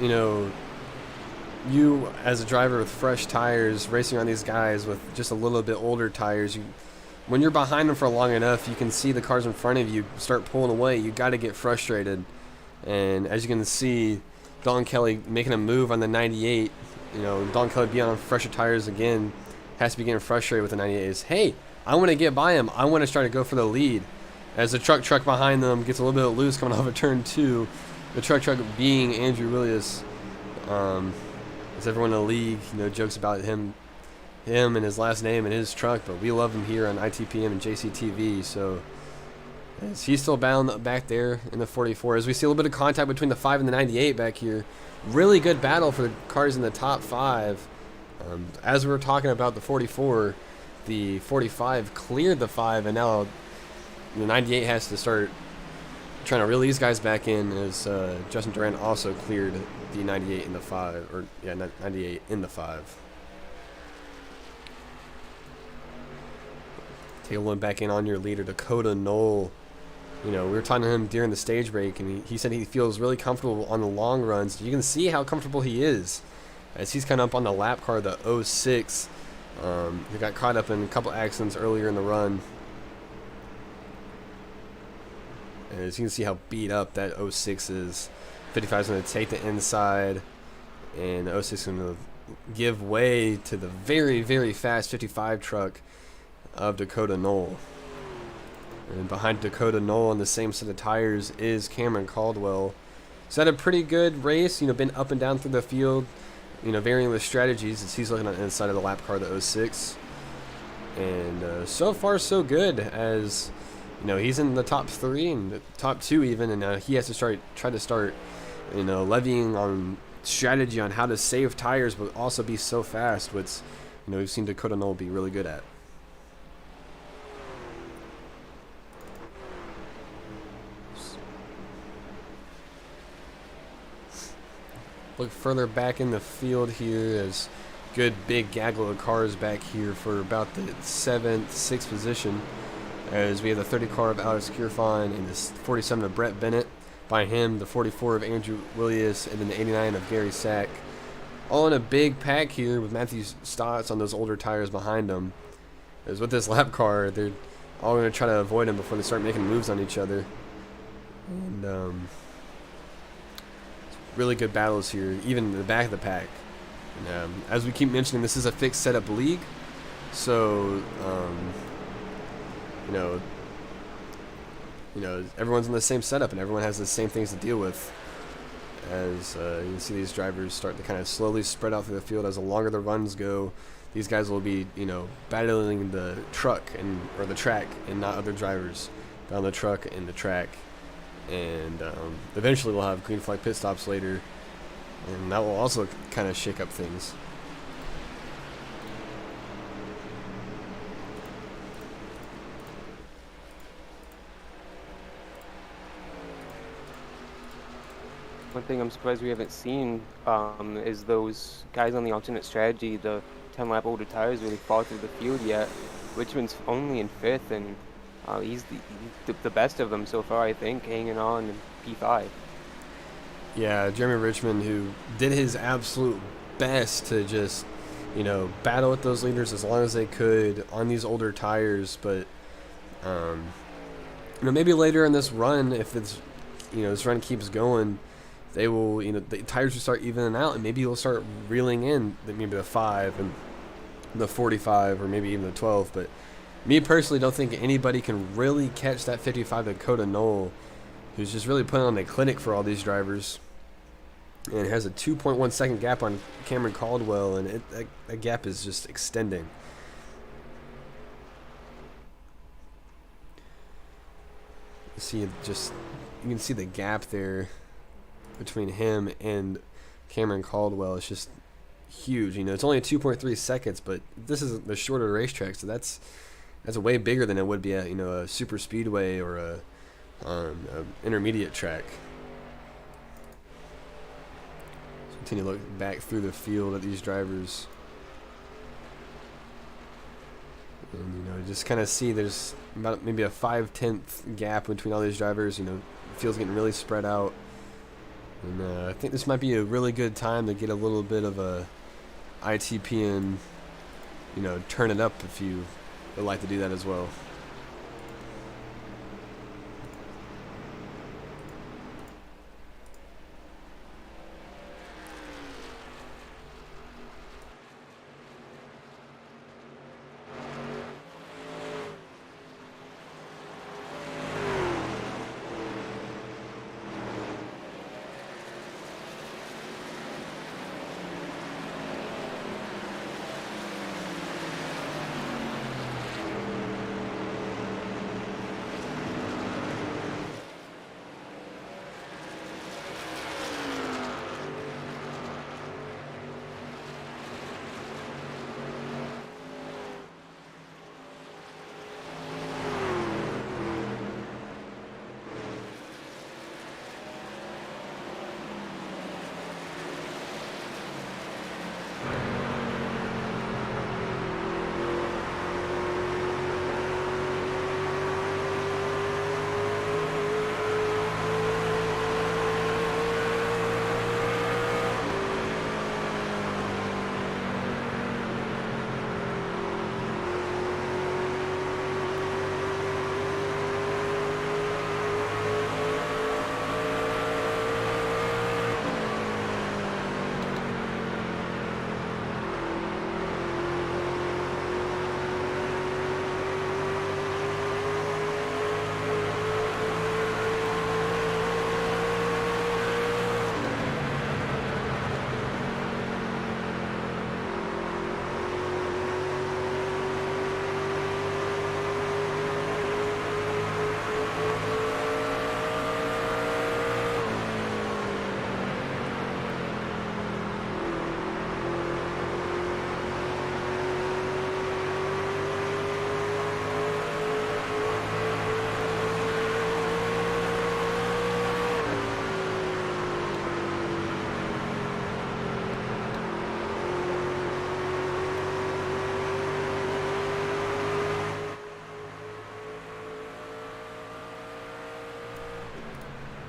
you as a driver with fresh tires racing on these guys with just a little bit older tires, when you're behind them for long enough, you can see the cars in front of you start pulling away. You got to get frustrated, and as you can see, Dalton Kelly making a move on the 98. Dalton Kelly being on fresher tires again has to be getting frustrated with the 98. Is, hey, I want to get by him. I want to try to go for the lead. As the truck behind them gets a little bit loose coming off of turn 2. The truck being Andrew Williams. As everyone in the league, jokes about him and his last name and his truck, but we love him here on ITPN and JCTV. So as he's still bound back there in the 44, as we see a little bit of contact between the 5 and the 98 back here. Really good battle for the cars in the top 5. As we were talking about the 44, the 45 cleared the 5, and now the 98 has to start trying to reel these guys back in, as Justin Durand also cleared the 98 in the 5, or yeah, 98 in the 5. Take a look back in on your leader, Dakota Knoll. We were talking to him during the stage break, and he said he feels really comfortable on the long runs. You can see how comfortable he is as he's kind of up on the lap car, the 06. He got caught up in a couple accidents earlier in the run. And as you can see how beat up that 06 is. 55 is going to take the inside, and the 06 is going to give way to the very, very fast 55 truck of Dakota Knoll. And behind Dakota Knoll on the same set of tires is Cameron Caldwell. He's had a pretty good race, been up and down through the field, varying with strategies as he's looking on the inside of the lap car, the 06. And so far so good, as he's in the top 3 and the top 2 even, and now he has to try to start levying on strategy on how to save tires but also be so fast, which we've seen Dakota Knoll be really good at. Look further back in the field here, as good big gaggle of cars back here for about the 7th, 6th position, as we have the 30 car of Alex Kirifan and the 47 of Brett Bennett. By him, the 44 of Andrew Williams, and then the 89 of Gary Sack. All in a big pack here with Matthew Stotts on those older tires behind them. As with this lap car, they're all going to try to avoid him before they start making moves on each other. And really good battles here, even in the back of the pack. And, as we keep mentioning, this is a fixed setup league, so everyone's in the same setup and everyone has the same things to deal with. As you can see, these drivers start to kind of slowly spread out through the field. As the longer the runs go, these guys will be battling the truck or the track and not other drivers down the truck and the track. And eventually we'll have green flag pit stops later, and that will also kind of shake up things. One thing I'm surprised we haven't seen is those guys on the alternate strategy, the 10 lap older tires really fall through the field yet. Richmond's only in 5th, and he's the best of them so far, I think, hanging on in P5. Yeah, Jeremy Richmond, who did his absolute best to just, you know, battle with those leaders as long as they could on these older tires, but you know, maybe later in this run, if it's, you know, this run keeps going, they will, you know, the tires will start evening out, and maybe he'll start reeling in maybe the 5 and the 45, or maybe even the 12. But me personally don't think anybody can really catch that 55 Dakota Knoll, who's just really putting on a clinic for all these drivers, and has a 2.1 second gap on Cameron Caldwell, and that gap is just extending. See, just you can see the gap there between him and Cameron Caldwell. It's just huge. You know, it's only 2.3 seconds, but this is the shorter racetrack, so that's way bigger than it would be at, you know, a super speedway or a intermediate track. So continue to look back through the field at these drivers, and you know, just kind of see there's about maybe a 5/10 gap between all these drivers. You know, the field's getting really spread out, and I think this might be a really good time to get a little bit of a ITPN, you know, turn it up if you would like to do that as well.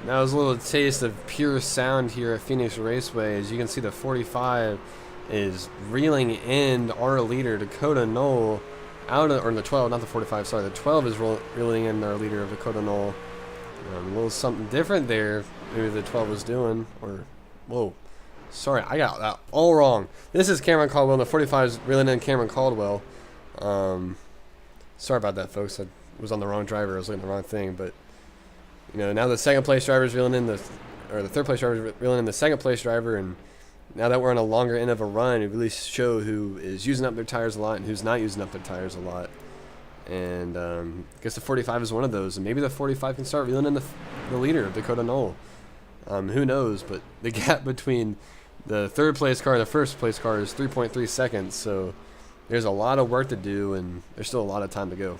That was a little taste of pure sound here at Phoenix Raceway. As you can see, the 45 is reeling in our leader, Dakota Knoll, out of, or the 12, not the 45, sorry, the 12 is reeling in our leader of Dakota Knoll. A little something different there, maybe the 12 was doing, or, whoa, sorry, I got that all wrong. This is Cameron Caldwell, and the 45 is reeling in Cameron Caldwell. Sorry about that, folks. I was on the wrong driver. I was looking at the wrong thing, but you know, now the second place driver is reeling in the third place driver is reeling in the second place driver, and now that we're on a longer end of a run, it really show who is using up their tires a lot and who's not using up their tires a lot. And I guess the 45 is one of those, and maybe the 45 can start reeling in the leader of Dakota Knoll. Who knows? But the gap between the third place car and the first place car is 3.3 seconds, so there's a lot of work to do, and there's still a lot of time to go.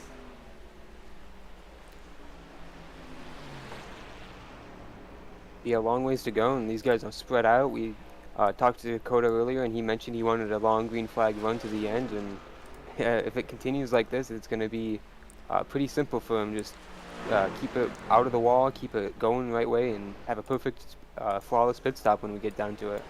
Yeah, a long ways to go, and these guys are spread out. We talked to Dakota earlier, and he mentioned he wanted a long green flag run to the end, and if it continues like this, it's going to be pretty simple for him. Just keep it out of the wall, keep it going the right way, and have a perfect, flawless pit stop when we get down to it.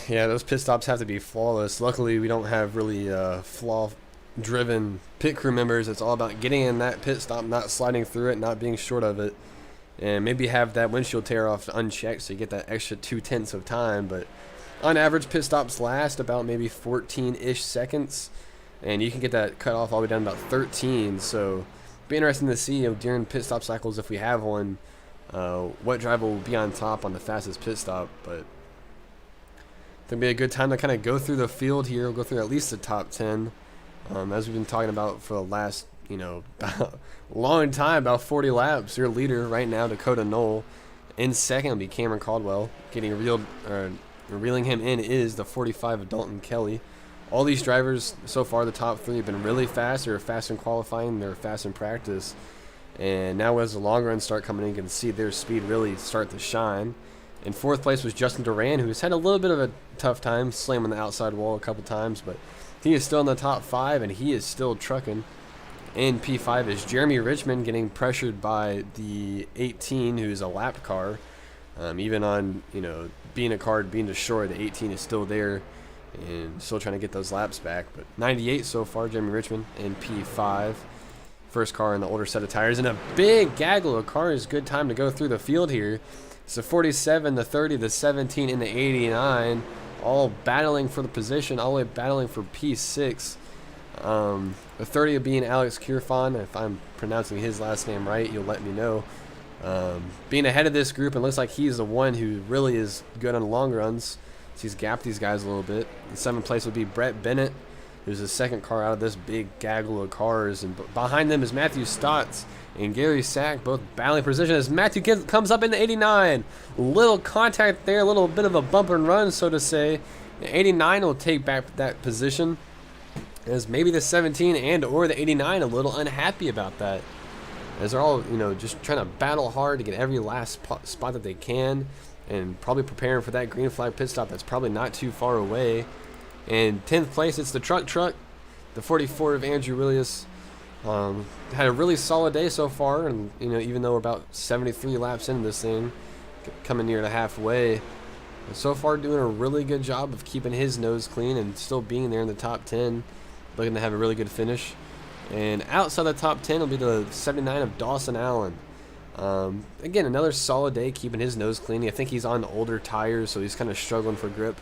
Yeah, those pit stops have to be flawless. Luckily, we don't have really flaw-driven pit crew members. It's all about getting in that pit stop, not sliding through it, not being short of it, and maybe have that windshield tear off unchecked so you get that extra 0.2 of time. But on average, pit stops last about maybe 14-ish seconds, and you can get that cut off all the way down to about 13. So be interesting to see during pit stop cycles, if we have one, what driver will be on top on the fastest pit stop. But I think it'll be a good time to kind of go through the field here. We'll go through at least the top 10, as we've been talking about for the last, long time, about 40 laps. Your leader right now, Dakota Knoll. In second will be Cameron Caldwell. Reeling him in is the 45 of Dalton Kelly. All these drivers so far, the top 3, have been really fast. They're fast in qualifying. They're fast in practice. And now as the long runs start coming in, you can see their speed really start to shine. In fourth place was Justin Durand, who's had a little bit of a tough time slamming the outside wall a couple times, but he is still in the top 5, and he is still trucking. In P5 is Jeremy Richmond, getting pressured by the 18, who's a lapped car. Even on, being a car being destroyed, the 18 is still there and still trying to get those laps back. But 98 so far, Jeremy Richmond in P5. First car in the older set of tires, and a big gaggle of cars. Good time to go through the field here. It's the 47, the 30, the 17, and the 89, all battling for the position, all the way battling for P6. The 30 being Alex Kirfan. If I'm pronouncing his last name right, you'll let me know. Being ahead of this group, and looks like he's the one who really is good on the long runs. So he's gapped these guys a little bit. In 7th place would be Brett Bennett, who's the 2nd car out of this big gaggle of cars. And behind them is Matthew Stotts and Gary Sack, both battling position as Matthew comes up in the 89. Little contact there, a little bit of a bump and run, so to say. The 89 will take back that position, as maybe the 17 and or the 89 a little unhappy about that, as they're all just trying to battle hard to get every last spot that they can, and probably preparing for that green flag pit stop that's probably not too far away. And 10th place, it's the truck, the 44 of Andrew Willius. Had a really solid day so far, and even though we're about 73 laps into this thing, coming near to halfway, so far doing a really good job of keeping his nose clean and still being there in the top 10, looking to have a really good finish. And outside the top 10 will be the 79 of Dawson Allen. Again, another solid day keeping his nose clean. I think he's on older tires, so he's kind of struggling for grip.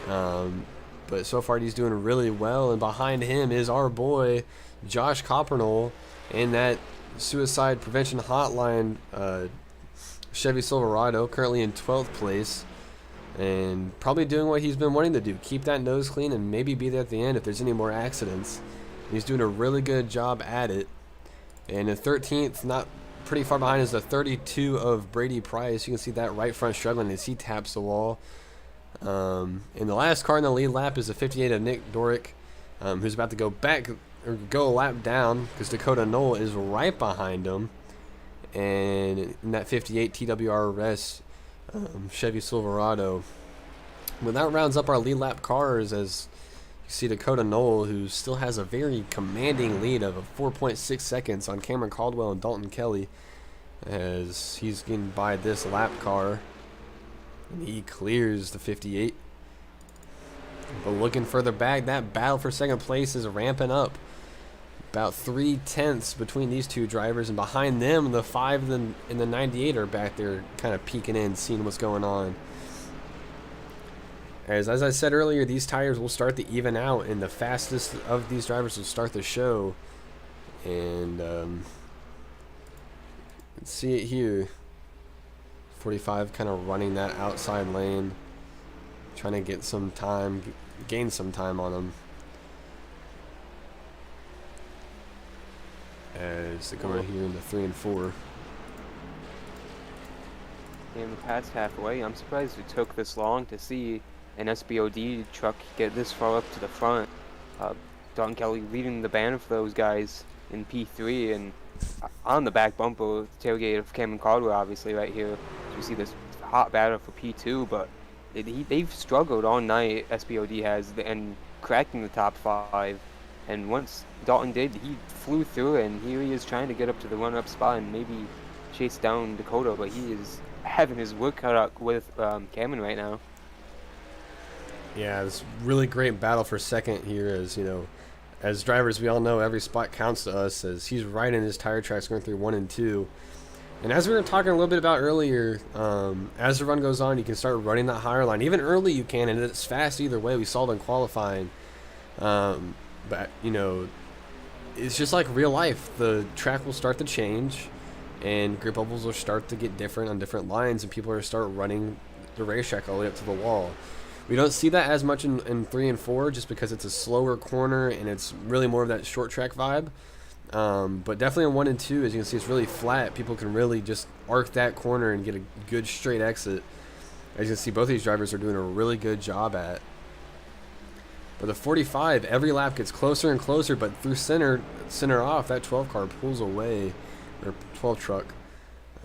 But so far he's doing really well, and behind him is our boy Josh Coppernell in that suicide prevention hotline Chevy Silverado, currently in 12th place, and probably doing what he's been wanting to do, keep that nose clean and maybe be there at the end if there's any more accidents. He's doing a really good job at it. And in 13th, not pretty far behind, is the 32 of Brady Price. You can see that right front struggling as he taps the wall. And the last car in the lead lap is the 58 of Nick Dorick, who's about to go back or go a lap down because Dakota Knoll is right behind him. And in that 58 TWRS Chevy Silverado. But that rounds up our lead lap cars, as you see Dakota Knoll, who still has a very commanding lead of 4.6 seconds on Cameron Caldwell and Dalton Kelly, as he's getting by this lap car. And he clears the 58. But looking further back, that battle for second place is ramping up. About 3/10 between these two drivers, and behind them, the 5 and the 98 are back there kind of peeking in, seeing what's going on. As I said earlier, these tires will start to even out, and the fastest of these drivers will start the show. And let's see it here. 45 kind of running that outside lane, trying to get some time, gain some time on them. As they go right here in the 3 and 4. And past halfway, I'm surprised it took this long to see an SBOD truck get this far up to the front. Don Kelly leading the band of those guys in P3, and on the back bumper, tailgate of Cameron Caldwell, obviously right here. You see this hot battle for P2, but they've struggled all night, SPOD has, and cracking the top 5. And once Dalton did, he flew through it, and here he is trying to get up to the run-up spot and maybe chase down Dakota, but he is having his work cut out with Cameron right now. Yeah, it's really great battle for second here. As you know, as drivers, we all know every spot counts to us, as he's right in his tire tracks going through 1 and 2. And as we were talking a little bit about earlier, as the run goes on, you can start running that higher line. Even early you can, and it's fast either way. We saw it in qualifying. But, you know, it's just like real life. The track will start to change, and grip levels will start to get different on different lines, and people are start running the racetrack all the way up to the wall. We don't see that as much in 3 and 4 just because it's a slower corner and it's really more of that short track vibe. But definitely in 1 and 2, as you can see, it's really flat. People can really just arc that corner and get a good straight exit. As you can see, both of these drivers are doing a really good job at. But the 45, every lap gets closer and closer, but through center off, that 12 car pulls away, or 12 truck.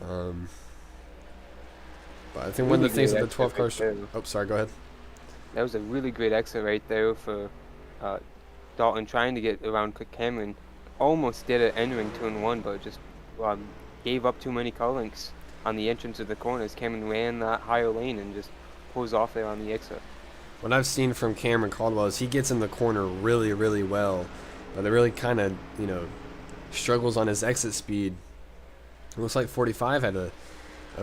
But I think one of the things that the 12 cars... Oh, sorry, go ahead. That was a really great exit right there for Dalton trying to get around Cameron. Almost did it entering 2 and 1, but just gave up too many car links on the entrance of the corners. Cameron ran that higher lane and just pulls off there on the exit. What I've seen from Cameron Caldwell is he gets in the corner really, really well, but it really kind of, you know, struggles on his exit speed. It looks like 45 had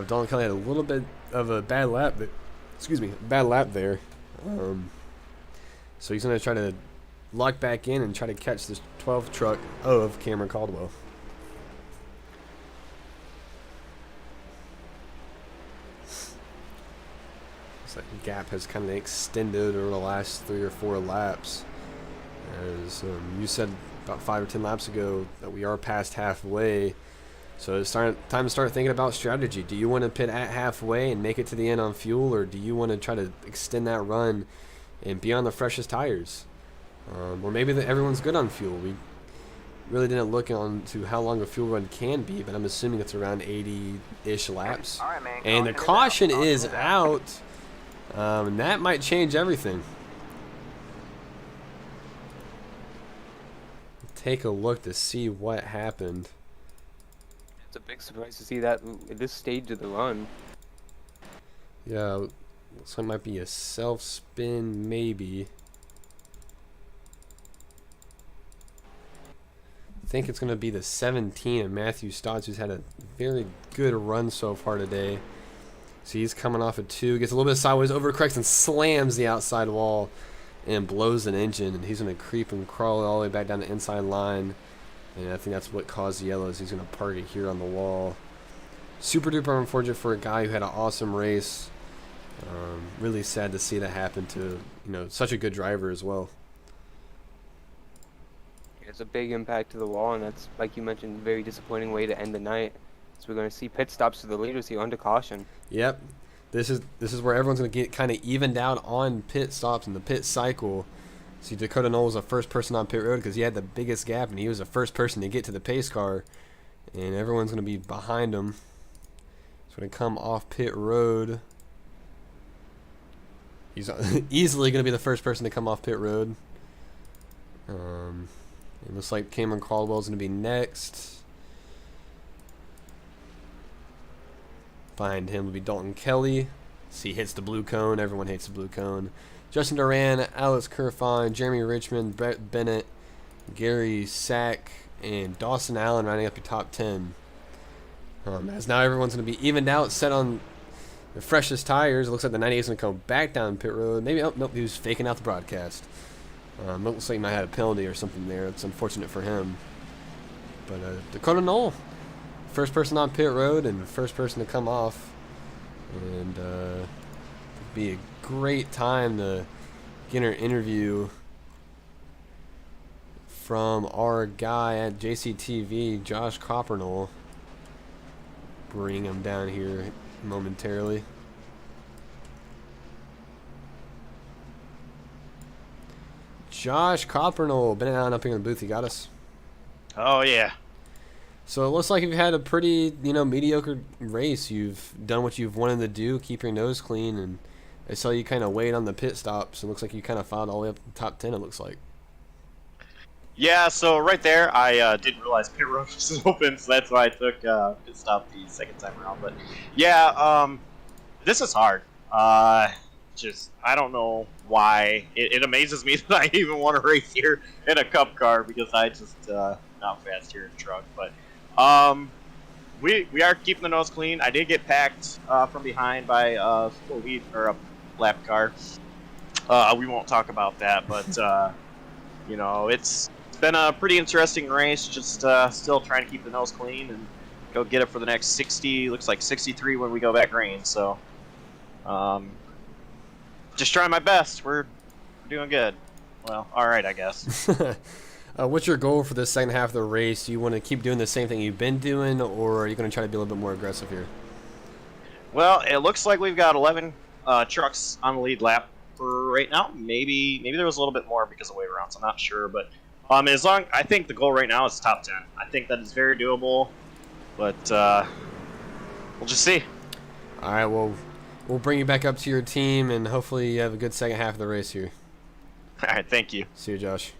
Dalton Kelly had a little bit of a bad lap. Bad lap there. So he's going to try to lock back in and try to catch this 12 truck of Cameron Caldwell. That gap has kind of extended over the last 3 or 4 laps. As you said about 5 or 10 laps ago that we are past halfway, so it's time to start thinking about strategy. Do you want to pit at halfway and make it to the end on fuel, or do you want to try to extend that run and be on the freshest tires? Or maybe everyone's good on fuel. We really didn't look into how long a fuel run can be, but I'm assuming it's around 80-ish laps. All right, man, And the caution is out. And that might change everything. Take a look to see what happened. It's a big surprise to see that at this stage of the run. Yeah, looks like it might be a self-spin, maybe. I think it's going to be the 17 of Matthew Stotts, who's had a very good run so far today. So he's coming off a 2, gets a little bit sideways, overcorrects, and slams the outside wall and blows an engine. And he's going to creep and crawl all the way back down the inside line. And I think that's what caused the yellows. He's going to park it here on the wall. Super duper unfortunate for a guy who had an awesome race. Really sad to see that happen to, you know, such a good driver as well. It's a big impact to the wall, and that's, like you mentioned, a very disappointing way to end the night. So we're going to see pit stops to the leaders here under caution. Yep. This is where everyone's going to get kind of evened out on pit stops in the pit cycle. See, Dakota Knoll was the first person on pit road because he had the biggest gap, and he was the first person to get to the pace car. And everyone's going to be behind him. He's going to come off pit road. He's easily going to be the first person to come off pit road. It looks like Cameron Caldwell's going to be next. Behind him will be Dalton Kelly. See, he hits the blue cone. Everyone hates the blue cone. Justin Durand, Alex Kerfon, Jeremy Richmond, Brett Bennett, Gary Sack, and Dawson Allen rounding up your top 10. As now everyone's going to be evened out, set on the freshest tires. It looks like the 98 is going to come back down pit road. Maybe, oh, nope, he was faking out the broadcast. Looks like he might have had a penalty or something there. It's unfortunate for him. But Dakota Knoll, first person on pit road and first person to come off. And it'd be a great time to get an interview from our guy at JCTV, Josh Coppernell. Bring him down here momentarily. Josh Coppernell, Bennett Allen up here in the booth. You got us? Oh, yeah. So it looks like you've had a pretty, mediocre race. You've done what you've wanted to do, keep your nose clean, and I saw you kind of wait on the pit stops. It looks like you kind of filed all the way up to the top 10, it looks like. Yeah, so right there, I didn't realize pit road was open, so that's why I took pit stop the second time around. But yeah, this is hard. Just I don't know why. It amazes me that I even want to race here in a cup car because I just not fast here in truck. But we are keeping the nose clean. I did get packed from behind by a lead or a lap car. We won't talk about that, but it's been a pretty interesting race. Just still trying to keep the nose clean and go get it for the next 60. Looks like 63 when we go back green. So, just trying my best. We're doing good. Well, all right, I guess. What's your goal for the second half of the race? Do you want to keep doing the same thing you've been doing, or are you going to try to be a little bit more aggressive here? Well, it looks like we've got 11 trucks on the lead lap for right now. Maybe there was a little bit more because of wave rounds. I'm not sure, but I think the goal right now is top 10. I think that is very doable, but we'll just see. All right, well, we'll bring you back up to your team, and hopefully you have a good second half of the race here. All right, thank you. See you, Josh.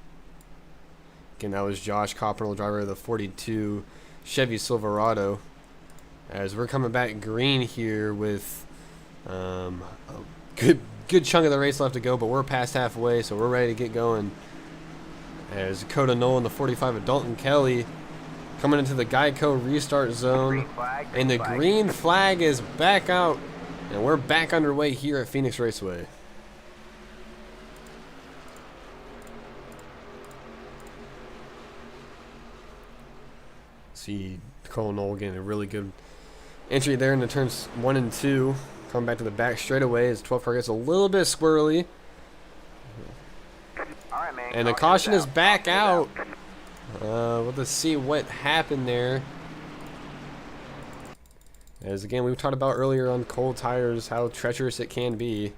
Again, that was Josh Copperell, driver of the 42 Chevy Silverado. As we're coming back green here with a good chunk of the race left to go, but we're past halfway, so we're ready to get going. As Dakota Knoll and the 45 of Dalton Kelly coming into the Geico restart zone, and the green flag is back out, and we're back underway here at Phoenix Raceway. See Dakota Knoll getting a really good entry there into turns 1 and 2. Coming back to the back straightaway as 12 car gets a little bit squirrely. Alright, man. And the caution is back out. Let's see what happened there. As again, we talked about earlier on cold tires, how treacherous it can be.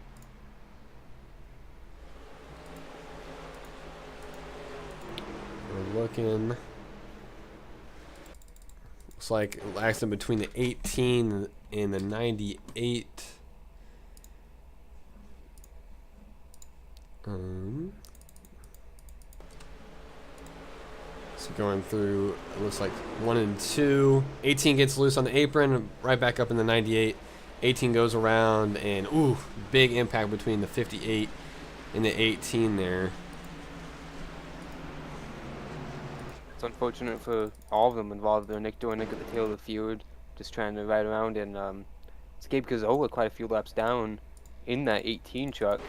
We're looking. Looks like accident between the 18 and the 98. So going through, it looks like 1 and 2. 18 gets loose on the apron, right back up in the 98. 18 goes around, and ooh, big impact between the 58 and the 18 there. It's unfortunate for all of them involved. They're Nick Dornick at the tail of the field, just trying to ride around, and it's Gabe Gazzola quite a few laps down in that 18 truck,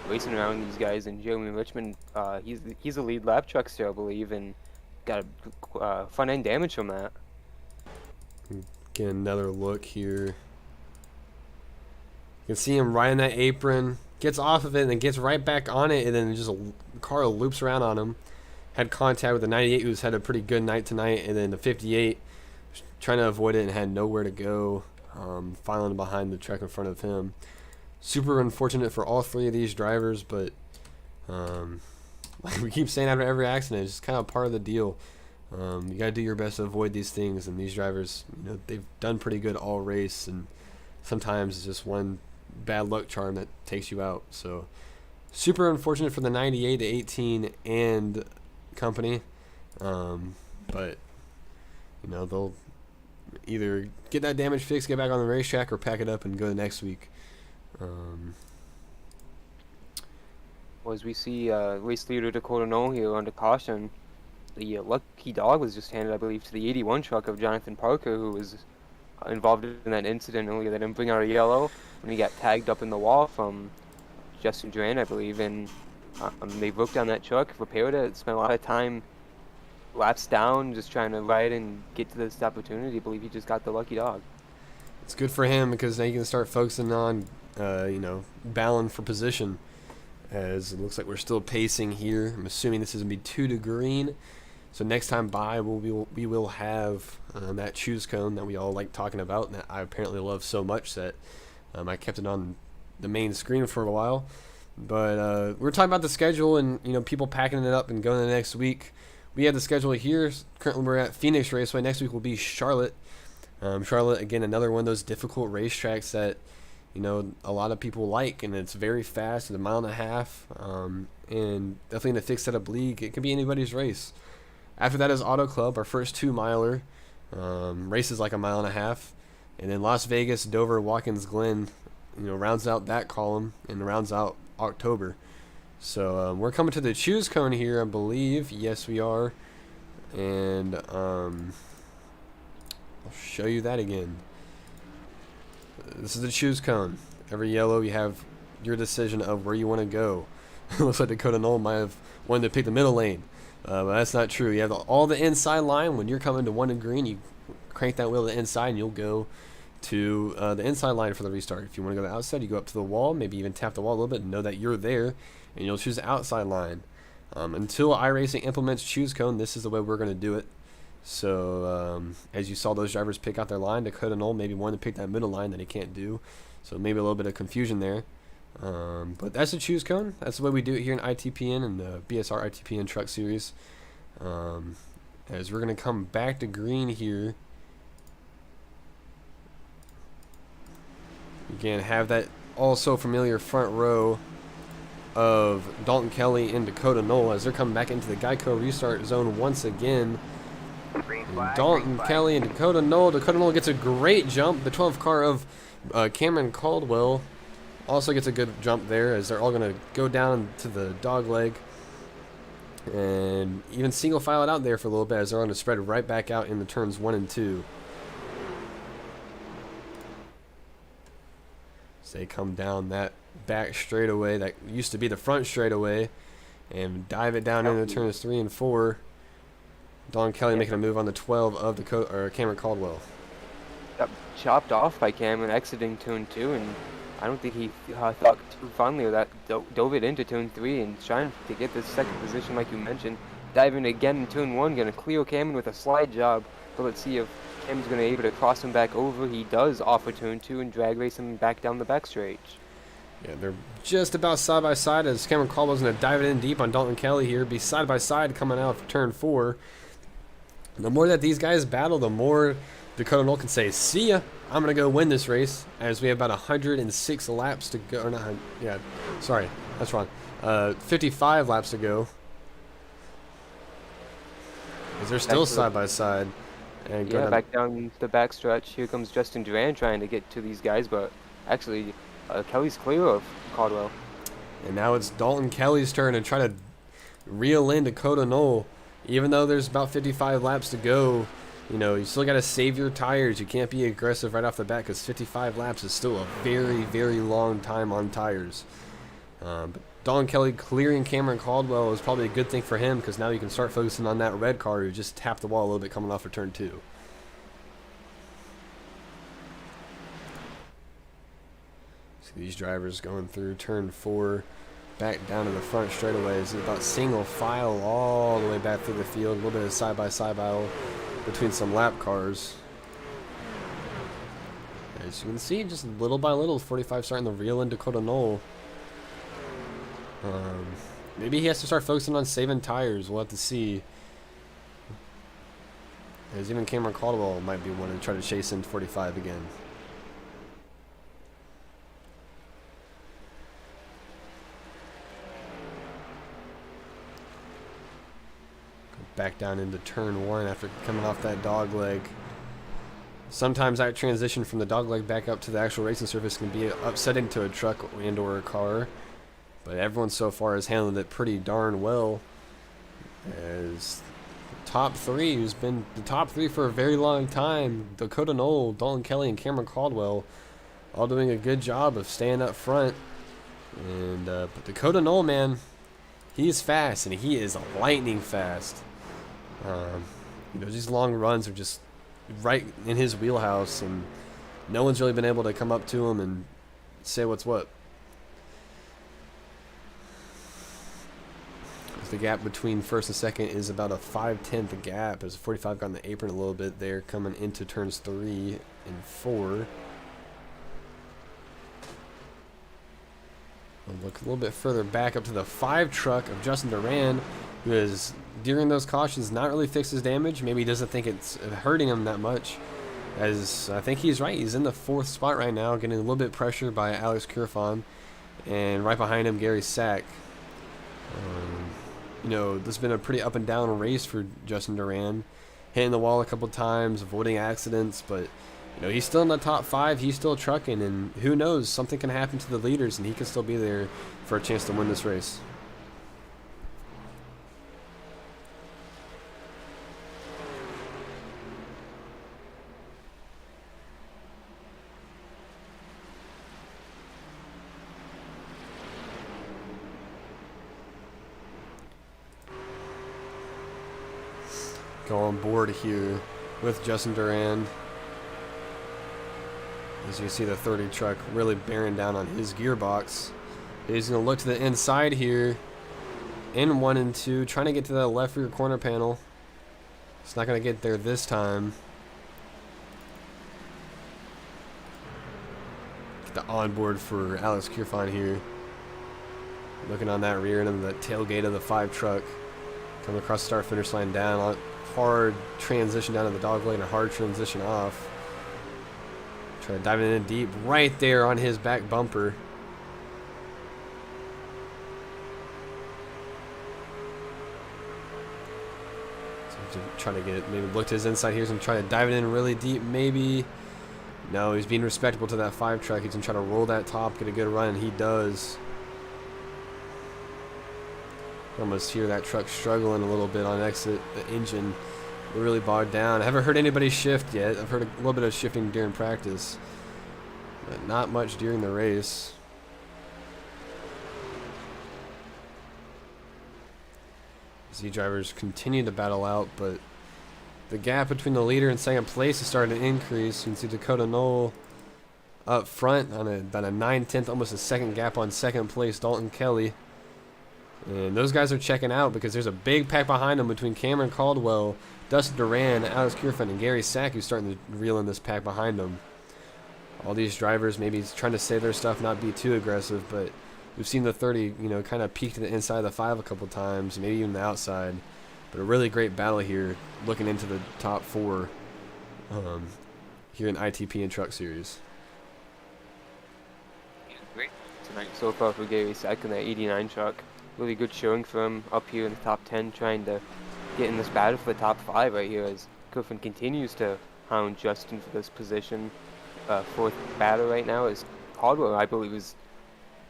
racing around these guys. And Jeremy Richmond, he's a lead lap truckster, I believe, and got a front end damage from that. Get another look here. You can see him riding that apron, gets off of it, and then gets right back on it, and then just the car loops around on him. Had contact with the 98, who's had a pretty good night tonight, and then the 58 trying to avoid it and had nowhere to go, filing behind the truck in front of him. Super unfortunate for all three of these drivers, but like we keep saying after every accident, it's just kind of part of the deal. You got to do your best to avoid these things, and these drivers, they've done pretty good all race, and sometimes it's just one bad luck charm that takes you out. So super unfortunate for the 98, the 18, and company, but they'll either get that damage fixed, get back on the racetrack, or pack it up and go the next week. Well, as we see race leader Dakota Knoll here under caution, the lucky dog was just handed, I believe, to the 81 truck of Jonathan Parker, who was involved in that incident earlier. They didn't bring out a yellow when he got tagged up in the wall from Justin Durand, I believe, and they broke down that truck, repaired it, spent a lot of time laps down, just trying to ride and get to this opportunity. I believe he just got the lucky dog. It's good for him because now you can start focusing on, battling for position. As it looks like we're still pacing here. I'm assuming this is going to be 2 to green. So next time by, we will have that choose cone that we all like talking about, and that I apparently love so much that I kept it on the main screen for a while. But we're talking about the schedule and people packing it up and going the next week. we have the schedule here. Currently, we're at Phoenix Raceway. Next week will be Charlotte. Charlotte, again, another one of those difficult racetracks that, you know, a lot of people like, and it's very fast. It's 1.5 miles, and definitely in a fixed setup league, it can be anybody's race. After that is Auto Club, our first 2-miler. Races like 1.5 miles, and then Las Vegas, Dover, Watkins Glen, you know, rounds out that column and rounds out October. So we're coming to the choose cone here, I believe. Yes, we are, and I'll show you that again. This is the choose cone. Every yellow, you have your decision of where you want to go. Looks like Dakota Knoll might have wanted to pick the middle lane. But that's not true. You have all the inside line. When you're coming to 1 and green, you crank that wheel to the inside, and you'll go to the inside line for the restart. If you want to go to the outside, you go up to the wall, maybe even tap the wall a little bit and know that you're there, and you'll choose the outside line. Until iRacing implements choose cone, this is the way we're going to do it. So as you saw those drivers pick out their line, Dakota Knoll maybe wanted to pick that middle line that he can't do. So maybe a little bit of confusion there. But that's the choose cone. That's the way we do it here in ITPN and the BSR ITPN Truck Series. As we're going to come back to green here. Again, have that also familiar front row of Dalton Kelly and Dakota Knoll as they're coming back into the Geico restart zone once again. Dalton Kelly and Dakota Knoll. Dakota Knoll gets a great jump. The 12 car of Cameron Caldwell also gets a good jump there as they're all going to go down to the dog leg and even single file it out there for a little bit as they're going to spread right back out in the turns 1 and 2. So they come down that back straightaway that used to be the front straightaway and dive it down into turns 3 and 4. Don Kelly making a move on the 12 of Cameron Caldwell. Got chopped off by Cameron exiting turn 2, and I don't think he thought too fondly of that. Dove it into turn 3 and trying to get this second position like you mentioned. Diving again in turn 1, going to clear Cameron with a slide job. So let's see if Cameron's going to be able to cross him back over. He does offer turn 2 and drag race him back down the back straight. Yeah, they're just about side by side as Cameron Caldwell's going to dive it in deep on Dalton Kelly here. Be side by side coming out for turn 4. The more that these guys battle, the more Dakota Knoll can say, see ya, I'm going to go win this race, as we have about 106 laps to go. Or not, yeah, sorry, that's wrong. 55 laps to go. As they're still side by side. And yeah, back down the back stretch. Here comes Justin Durand trying to get to these guys, but actually Kelly's clear of Caldwell. And now it's Dalton Kelly's turn to try to reel in Dakota Knoll. Even though there's about 55 laps to go, you know, you still got to save your tires. You can't be aggressive right off the bat because 55 laps is still a very, very long time on tires. But Dalton Kelly clearing Cameron Caldwell is probably a good thing for him because now you can start focusing on that red car who just tapped the wall a little bit coming off of turn 2. See these drivers going through turn 4. Back down to the front straightaways. It's about single file all the way back through the field. A little bit of side-by-side battle between some lap cars. As you can see, just little by little, 45 starting to reel in Dakota Knoll. Maybe he has to start focusing on saving tires. We'll have to see. As even Cameron Caldwell might be wanting to try to chase in 45 again. Back down into turn 1 after coming off that dog leg. Sometimes that transition from the dog leg back up to the actual racing surface can be upsetting to a truck and or a car, but everyone so far has handled it pretty darn well. As the top 3, who's been the top 3 for a very long time, Dakota Knoll, Dalton Kelly, and Cameron Caldwell, all doing a good job of staying up front. And but Dakota Knoll, man, he is fast, and he is lightning fast. You know, these long runs are just right in his wheelhouse, and no one's really been able to come up to him and say what's what. The gap between first and second is about a 5/10 gap, as 45 got on the apron a little bit there coming into turns 3 and 4. We'll look a little bit further back up to the 5 truck of Justin Durand, who has during those cautions, not really fix his damage. Maybe he doesn't think it's hurting him that much. As I think he's right. He's in the 4th spot right now, getting a little bit pressured by Alex Kirfan. And right behind him, Gary Sack. You know, this has been a pretty up and down race for Justin Durand. Hitting the wall a couple times, avoiding accidents, but you know, he's still in the top 5. He's still trucking, and who knows, something can happen to the leaders, and he can still be there for a chance to win this race. Go on board here with Justin Durand. As you see the 30 truck really bearing down on his gearbox. He's going to look to the inside here in 1 and 2, trying to get to that left rear corner panel. It's not going to get there this time. Get the onboard for Alex Kirfan here. Looking on that rear end of the tailgate of the 5 truck. Coming across the start finish line down. Hard transition down to the dog leg and a hard transition off. Try to dive in deep right there on his back bumper. So try to get maybe look to his inside here and try to dive it in really deep. Maybe no, he's being respectable to that 5 truck. He's gonna try to roll that top, get a good run, and he does. Almost hear that truck struggling a little bit on exit. The engine really bogged down. I haven't heard anybody shift yet. I've heard a little bit of shifting during practice, but not much during the race. Z drivers continue to battle out, but the gap between the leader and second place is starting to increase. You can see Dakota Knoll up front on about a 9/10, almost a second gap on second place, Dalton Kelly. And those guys are checking out because there's a big pack behind them between Cameron Caldwell, Justin Durand, Alex Kirfan, and Gary Sack, who's starting to reel in this pack behind them. All these drivers maybe trying to save their stuff, not be too aggressive, but we've seen the 30, you know, kind of peek to the inside of the 5 a couple times, maybe even the outside. But a really great battle here, looking into the top 4 here in ITPN Truck Series. Great tonight so far for Gary Sack in that 89 truck. Really good showing for him up here in the top 10, trying to get in this battle for the top 5 right here as Kirfan continues to hound Justin for this position. 4th battle right now is Caldwell, I believe,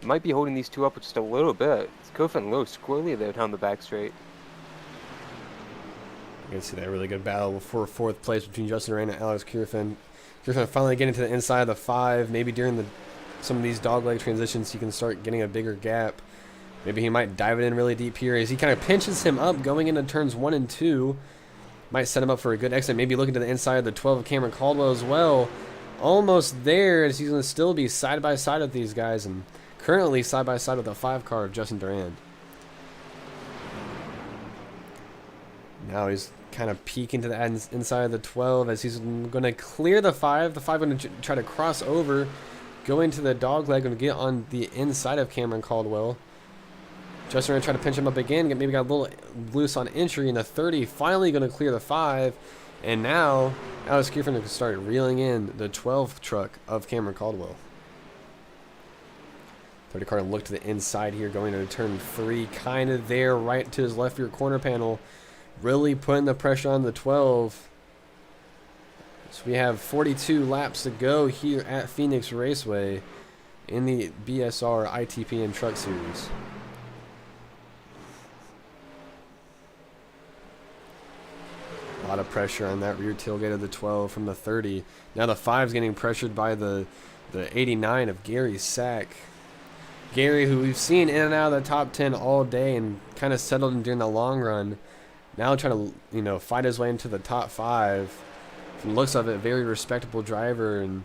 might be holding these 2 up just a little bit. It's Kirfan a little squirrely there down the back straight. You can see that really good battle for 4th place between Justin Durand and Alex Kirfan. Kirfan finally getting to the inside of the 5. Maybe during some of these dogleg transitions, he can start getting a bigger gap. Maybe he might dive it in really deep here as he kind of pinches him up going into turns 1 and 2. Might set him up for a good exit. Maybe looking to the inside of the 12 of Cameron Caldwell as well. Almost there as he's going to still be side by side with these guys and currently side by side with the 5 car of Justin Durand. Now he's kind of peeking to the inside of the 12 as he's going to clear the 5. The 5 going to try to cross over, go into the dog leg and get on the inside of Cameron Caldwell. Justin Durand trying to pinch him up again, maybe got a little loose on entry, and the 30 finally going to clear the 5. And now Alex Kirfan started reeling in the 12 truck of Cameron Caldwell. 30 car look to the inside here, going into turn 3, kind of there, right to his left rear corner panel, really putting the pressure on the 12. So we have 42 laps to go here at Phoenix Raceway in the BSR ITPN Truck Series. A lot of pressure on that rear tailgate of the 12 from the 30. Now the 5's getting pressured by the 89 of Gary Sack. Gary, who we've seen in and out of the top 10 all day and kind of settled in during the long run, now trying to, you know, fight his way into the top 5. From the looks of it, very respectable driver and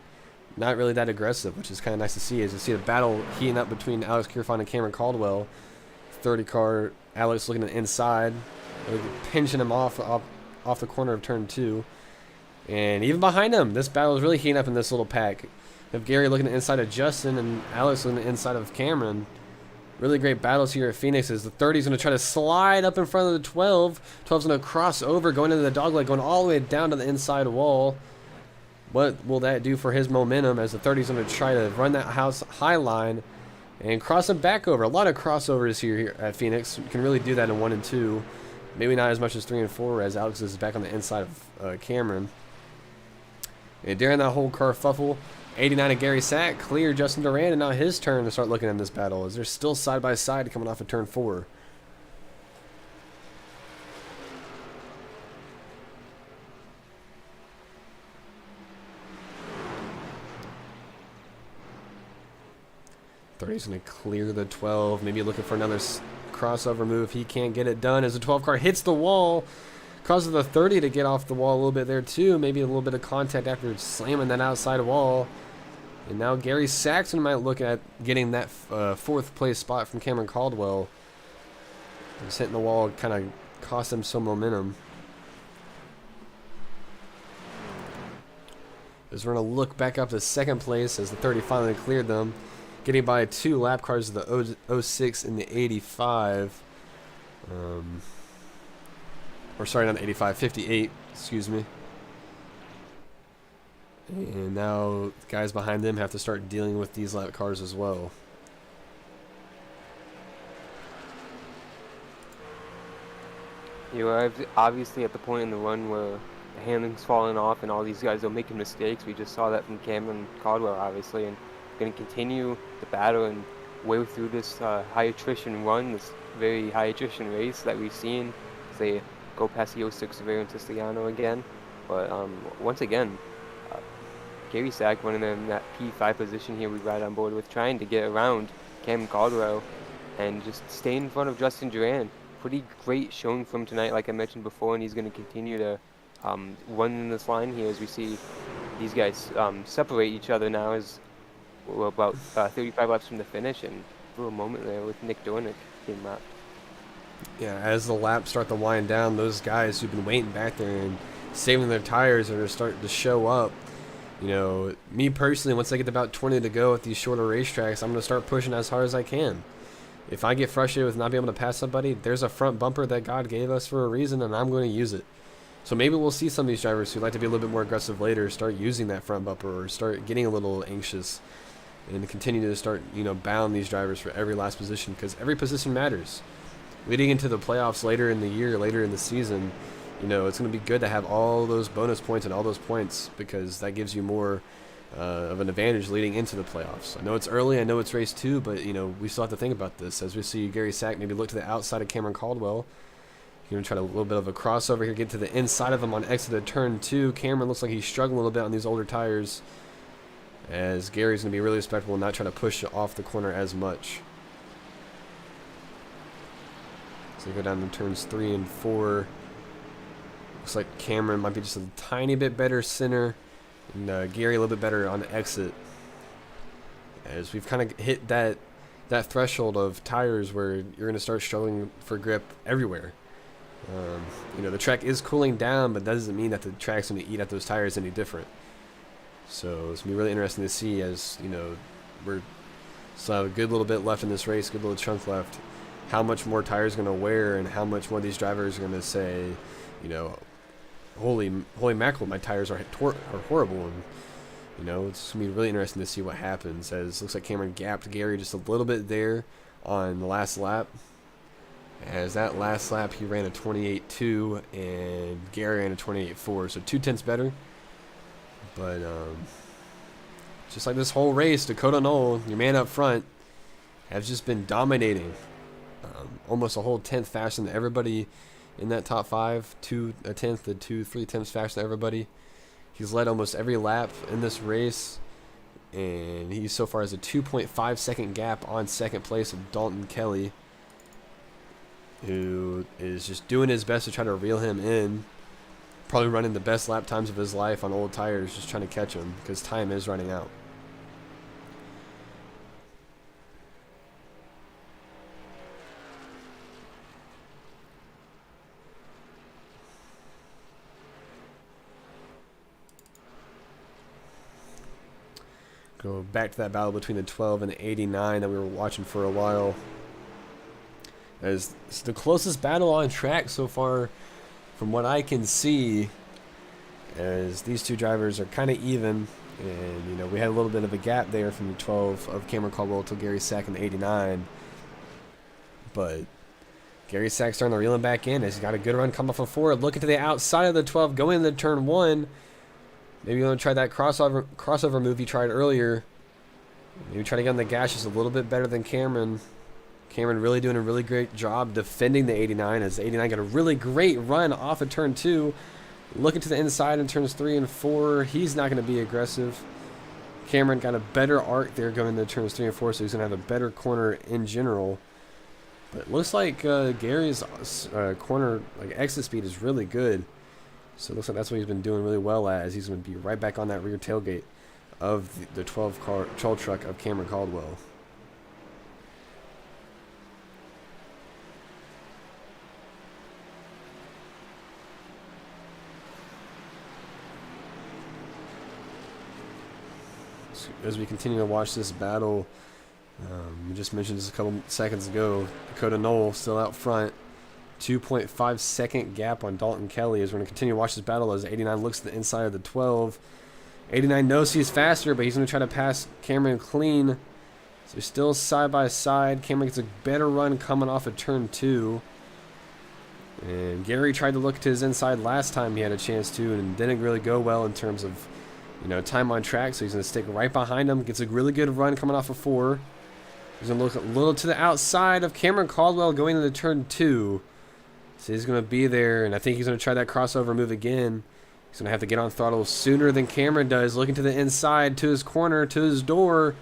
not really that aggressive, which is kind of nice to see. As you see the battle heating up between Alex Kirfan and Cameron Caldwell. 30 car, Alex looking at the inside, really pinching him off the corner of turn 2. And even behind him, this battle is really heating up in this little pack. You have Gary looking at the inside of Justin and Alex looking at the inside of Cameron. really great battles here at Phoenix as the 30 is going to try to slide up in front of the 12. 12's going to cross over, going into the dogleg, going all the way down to the inside wall. What will that do for his momentum as the 30 is going to try to run that house high line and cross him back over? A lot of crossovers here at Phoenix. You can really do that in 1 and 2. Maybe not as much as 3 and 4 as Alex is back on the inside of Cameron. And during that whole kerfuffle, 89 of Gary Sack cleared Justin Durand, and now his turn to start looking at this battle as they're still side by side coming off of turn 4. He's going to clear the 12, maybe looking for another crossover move. He can't get it done as the 12 car hits the wall. Causes the 30 to get off the wall a little bit there too. Maybe a little bit of contact after slamming that outside wall. And now Gary Saxon might look at getting that 4th place spot from Cameron Caldwell. Just hitting the wall kind of cost him some momentum. As we're going to look back up to 2nd place as the 30 finally cleared them. Getting by 2 lap cars, the 06 and the 85. Or sorry, not the 85, 58, excuse me. And now the guys behind them have to start dealing with these lap cars as well. You are obviously at the point in the run where the handling's falling off and all these guys are making mistakes. We just saw that from Cameron Caldwell, obviously, and going to continue the battle and way through this high attrition run, this very high attrition race that we've seen as they go past the 06 Severo and Siciliano again. But once again, Gary Sack running in that P5 position here, we ride on board with, trying to get around Cam Caldwell and just stay in front of Justin Durand. Pretty great showing from tonight, like I mentioned before, and he's going to continue to run in this line here as we see these guys separate each other now as we're about 35 laps from the finish, and a little moment there with Nick Dornick getting lapped. Yeah, as the laps start to wind down, those guys who've been waiting back there and saving their tires are starting to show up. You know, me personally, once I get about 20 to go at these shorter racetracks, I'm going to start pushing as hard as I can. If I get frustrated with not being able to pass somebody, there's a front bumper that God gave us for a reason, and I'm going to use it. So maybe we'll see some of these drivers who like to be a little bit more aggressive later start using that front bumper or start getting a little anxious and continue to start, you know, bound these drivers for every last position, because every position matters. Leading into the playoffs later in the year, later in the season, you know, it's going to be good to have all those bonus points and all those points, because that gives you more of an advantage leading into the playoffs. I know it's early, I know it's race 2, but, you know, we still have to think about this. As we see Gary Sack maybe look to the outside of Cameron Caldwell. You're going to try a little bit of a crossover here, get to the inside of him on exit of turn 2. Cameron looks like he's struggling a little bit on these older tires, as Gary's going to be really respectable and not try to push off the corner as much. So go down to turns 3 and 4. Looks like Cameron might be just a tiny bit better center, and Gary a little bit better on the exit. As we've kind of hit that threshold of tires where you're going to start struggling for grip everywhere. You know, the track is cooling down, but that doesn't mean that the track's going to eat at those tires any different. So it's going to be really interesting to see, as, you know, we're still have a good little bit left in this race, good little chunk left, how much more tires going to wear and how much more these drivers are going to say, you know, holy mackerel, my tires are horrible. And, you know, it's going to be really interesting to see what happens, as it looks like Cameron gapped Gary just a little bit there on the last lap. As that last lap, he ran a 28.2 and Gary ran a 28.4, so 0.2 better. But just like this whole race, Dakota Knoll, your man up front, has just been dominating. Almost a whole 10th faster than everybody in that top 5, 1/10 to 2-3 faster than everybody. He's led almost every lap in this race, and he so far has a 2.5 second gap on second place of Dalton Kelly, who is just doing his best to try to reel him in. Probably running the best lap times of his life on old tires, just trying to catch him, because time is running out. Go back to that battle between the 12 and the 89 that we were watching for a while. As it's the closest battle on track so far from what I can see, as these two drivers are kind of even. And, you know, we had a little bit of a gap there from the 12 of Cameron Caldwell to Gary Sack in the 89. But Gary Sack's starting to reel him back in as he's got a good run coming off of 4. Looking to the outside of the 12, going into turn 1. Maybe you want to try that crossover move he tried earlier. Maybe try to get on the gas just a little bit better than Cameron. Cameron really doing a really great job defending the 89 as the 89 got a really great run off of turn 2. Looking to the inside in turns 3 and 4. He's not going to be aggressive. Cameron got a better arc there going into turns 3 and 4, so he's going to have a better corner in general. But it looks like Gary's corner exit speed is really good. So it looks like that's what he's been doing really well at, as he's going to be right back on that rear tailgate of the 12 truck of Cameron Caldwell. As we continue to watch this battle, we just mentioned this a couple seconds ago, Dakota Knoll still out front. 2.5 second gap on Dalton Kelly as we're going to continue to watch this battle as 89 looks to the inside of the 12. 89 knows he's faster, but he's going to try to pass Cameron clean. So still side by side. Cameron gets a better run coming off of turn 2. And Gary tried to look to his inside last time he had a chance to, and didn't really go well in terms of, you know, time on track. So he's going to stick right behind him. Gets a really good run coming off of 4. He's going to look a little to the outside of Cameron Caldwell going into turn 2. So he's going to be there, and I think he's going to try that crossover move again. He's going to have to get on throttle sooner than Cameron does. Looking to the inside, to his corner, to his door.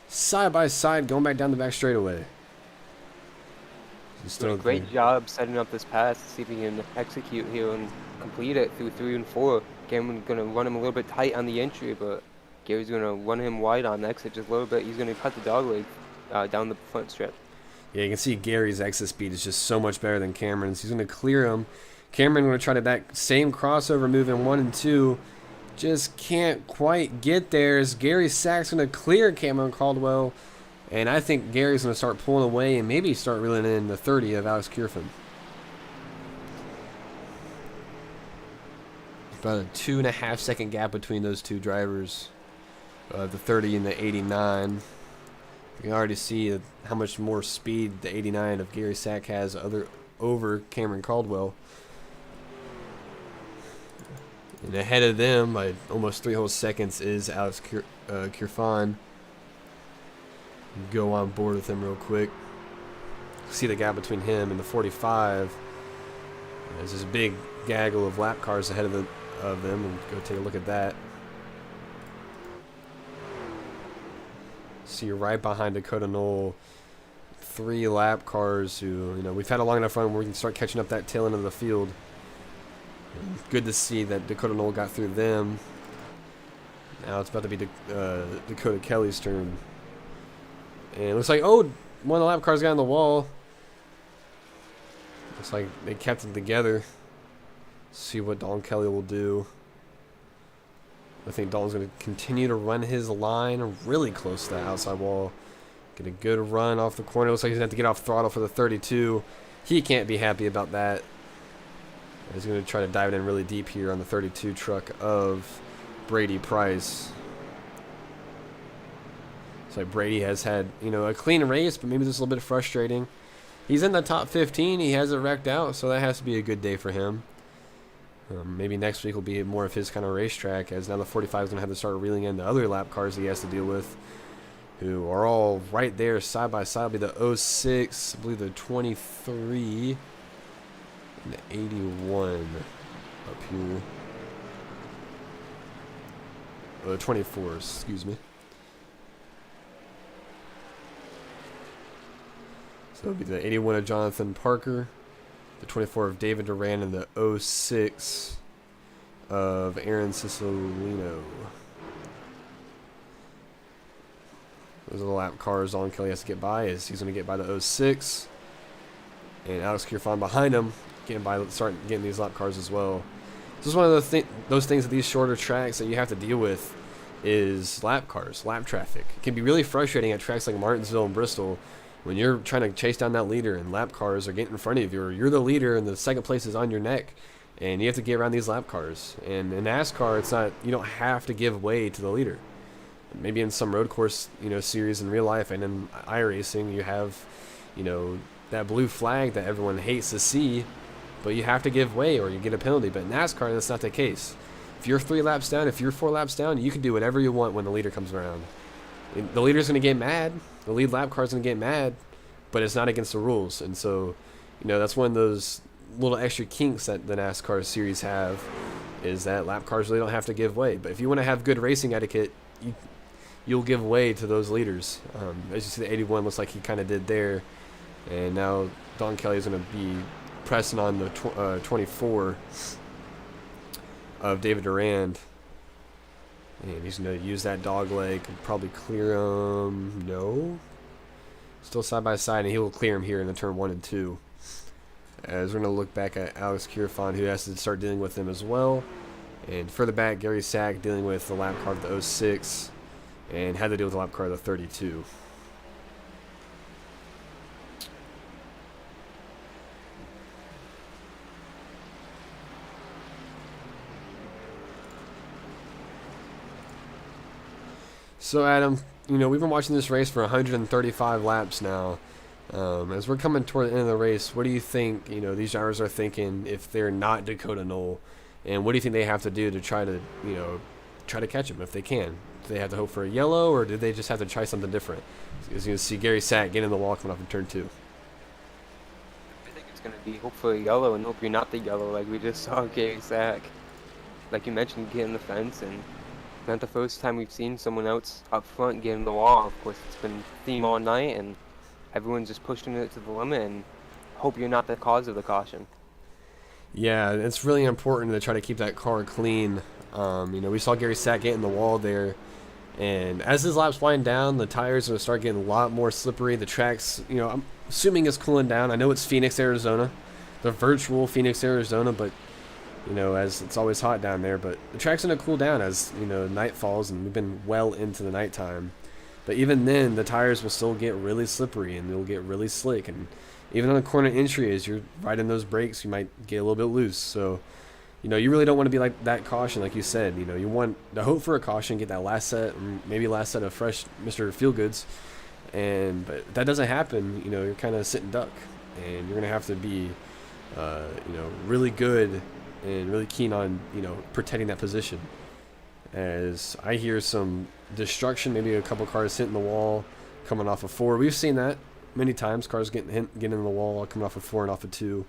Side by side, going back down the back straightaway. Still great job setting up this pass to see if he can execute here and complete it through 3 and 4. Cameron's going to run him a little bit tight on the entry, but Gary's going to run him wide on the exit just a little bit. He's going to cut the dog leg down the front strip. Yeah, you can see Gary's exit speed is just so much better than Cameron's. He's going to clear him. Cameron going to try to that same crossover move in 1 and 2. Just can't quite get there as Gary Sack's going to clear Cameron Caldwell. And I think Gary's going to start pulling away and maybe start reeling in the 30 of Alex Kierfin. About a 2.5 second gap between those two drivers. The 30 and the 89. You can already see how much more speed the 89 of Gary Sack has over Cameron Caldwell. And ahead of them by almost 3 whole seconds is Alex Kierfin. Go on board with him real quick. See the gap between him and the 45. There's this big gaggle of lap cars ahead of them. And go take a look at that. See, you're right behind Dakota Knoll. 3 lap cars who, you know, we've had a long enough run where we can start catching up that tail end of the field. And good to see that Dakota Knoll got through them. Now it's about to be Dakota Kelly's turn. And it looks like, oh, one of the lap cars got on the wall. Looks like they kept it together. See what Dalton Kelly will do. I think Dalton's going to continue to run his line really close to the outside wall. Get a good run off the corner. Looks like he's going to have to get off throttle for the 32. He can't be happy about that. He's going to try to dive it in really deep here on the 32 truck of Brady Price. So Brady has had, you know, a clean race, but maybe just a little bit frustrating. He's in the top 15. He has it wrecked out, so that has to be a good day for him. Maybe next week will be more of his kind of racetrack, as now the 45 is going to have to start reeling in the other lap cars he has to deal with, who are all right there side by side. It'll be the 06, I believe the 23, and the 81 up here. The 24s, excuse me. So it'll be the 81 of Jonathan Parker, the 24 of David Durand, and the 06 of Aaron Cicilline. Those are the lap cars Dalton Kelly has to get by, as he's going to get by the 06. And Alex Kierfin behind him, starting getting these lap cars as well. This is one of those things at these shorter tracks that you have to deal with is lap cars, lap traffic. It can be really frustrating at tracks like Martinsville and Bristol, when you're trying to chase down that leader and lap cars are getting in front of you, or you're the leader and the second place is on your neck, and you have to get around these lap cars. And in NASCAR, it's not, you don't have to give way to the leader. Maybe in some road course, series in real life and in iRacing, you have, that blue flag that everyone hates to see, but you have to give way or you get a penalty. But in NASCAR, that's not the case. If you're 3 laps down, if you're 4 laps down, you can do whatever you want when the leader comes around. And the leader's going to get mad. The lead lap car's going to get mad, but it's not against the rules. And so, that's one of those little extra kinks that the NASCAR series have, is that lap cars really don't have to give way. But if you want to have good racing etiquette, you'll give way to those leaders. As you see, the 81 looks like he kind of did there. And now Don Kelly is going to be pressing on the 24 of David Durand. And he's going to use that dog leg and probably clear him. No. Still side by side, and he will clear him here in the turn 1 and 2. As we're going to look back at Alex Kirfan, who has to start dealing with him as well. And further back, Gary Sack dealing with the lap car of the 06. And had to deal with the lap car of the 32. So Adam, we've been watching this race for 135 laps now. As we're coming toward the end of the race, what do you think, these drivers are thinking if they're not Dakota Knoll? And what do you think they have to do to try to catch him if they can? Do they have to hope for a yellow, or do they just have to try something different? As you can see, Gary Sack getting in the wall coming off in turn 2. I think it's going to be hope for a yellow and hope you're not the yellow, like we just saw Gary Sack. Like you mentioned, get in the fence, and not the first time we've seen someone else up front get in the wall. Of course, it's been theme all night, and everyone's just pushing it to the limit, and hope you're not the cause of the caution. Yeah, it's really important to try to keep that car clean. We saw Gary Sack get in the wall there, and as his laps wind down, the tires are going to start getting a lot more slippery. The track's, I'm assuming it's cooling down. I know it's Phoenix, Arizona, the virtual Phoenix, Arizona, but as it's always hot down there, but the track's going to cool down as, night falls, and we've been well into the nighttime. But even then, the tires will still get really slippery, and they'll get really slick. And even on a corner entry, as you're riding those brakes, you might get a little bit loose. So, you really don't want to be like that caution, like you said. You want to hope for a caution, get that last set, maybe last set of fresh Mr. Feelgoods. But that doesn't happen, you're kind of sitting duck. And you're going to have to be, really good and really keen on, protecting that position. As I hear some destruction, maybe a couple cars hitting the wall, coming off of 4. We've seen that many times, cars getting in the wall, coming off of 4 and off of 2.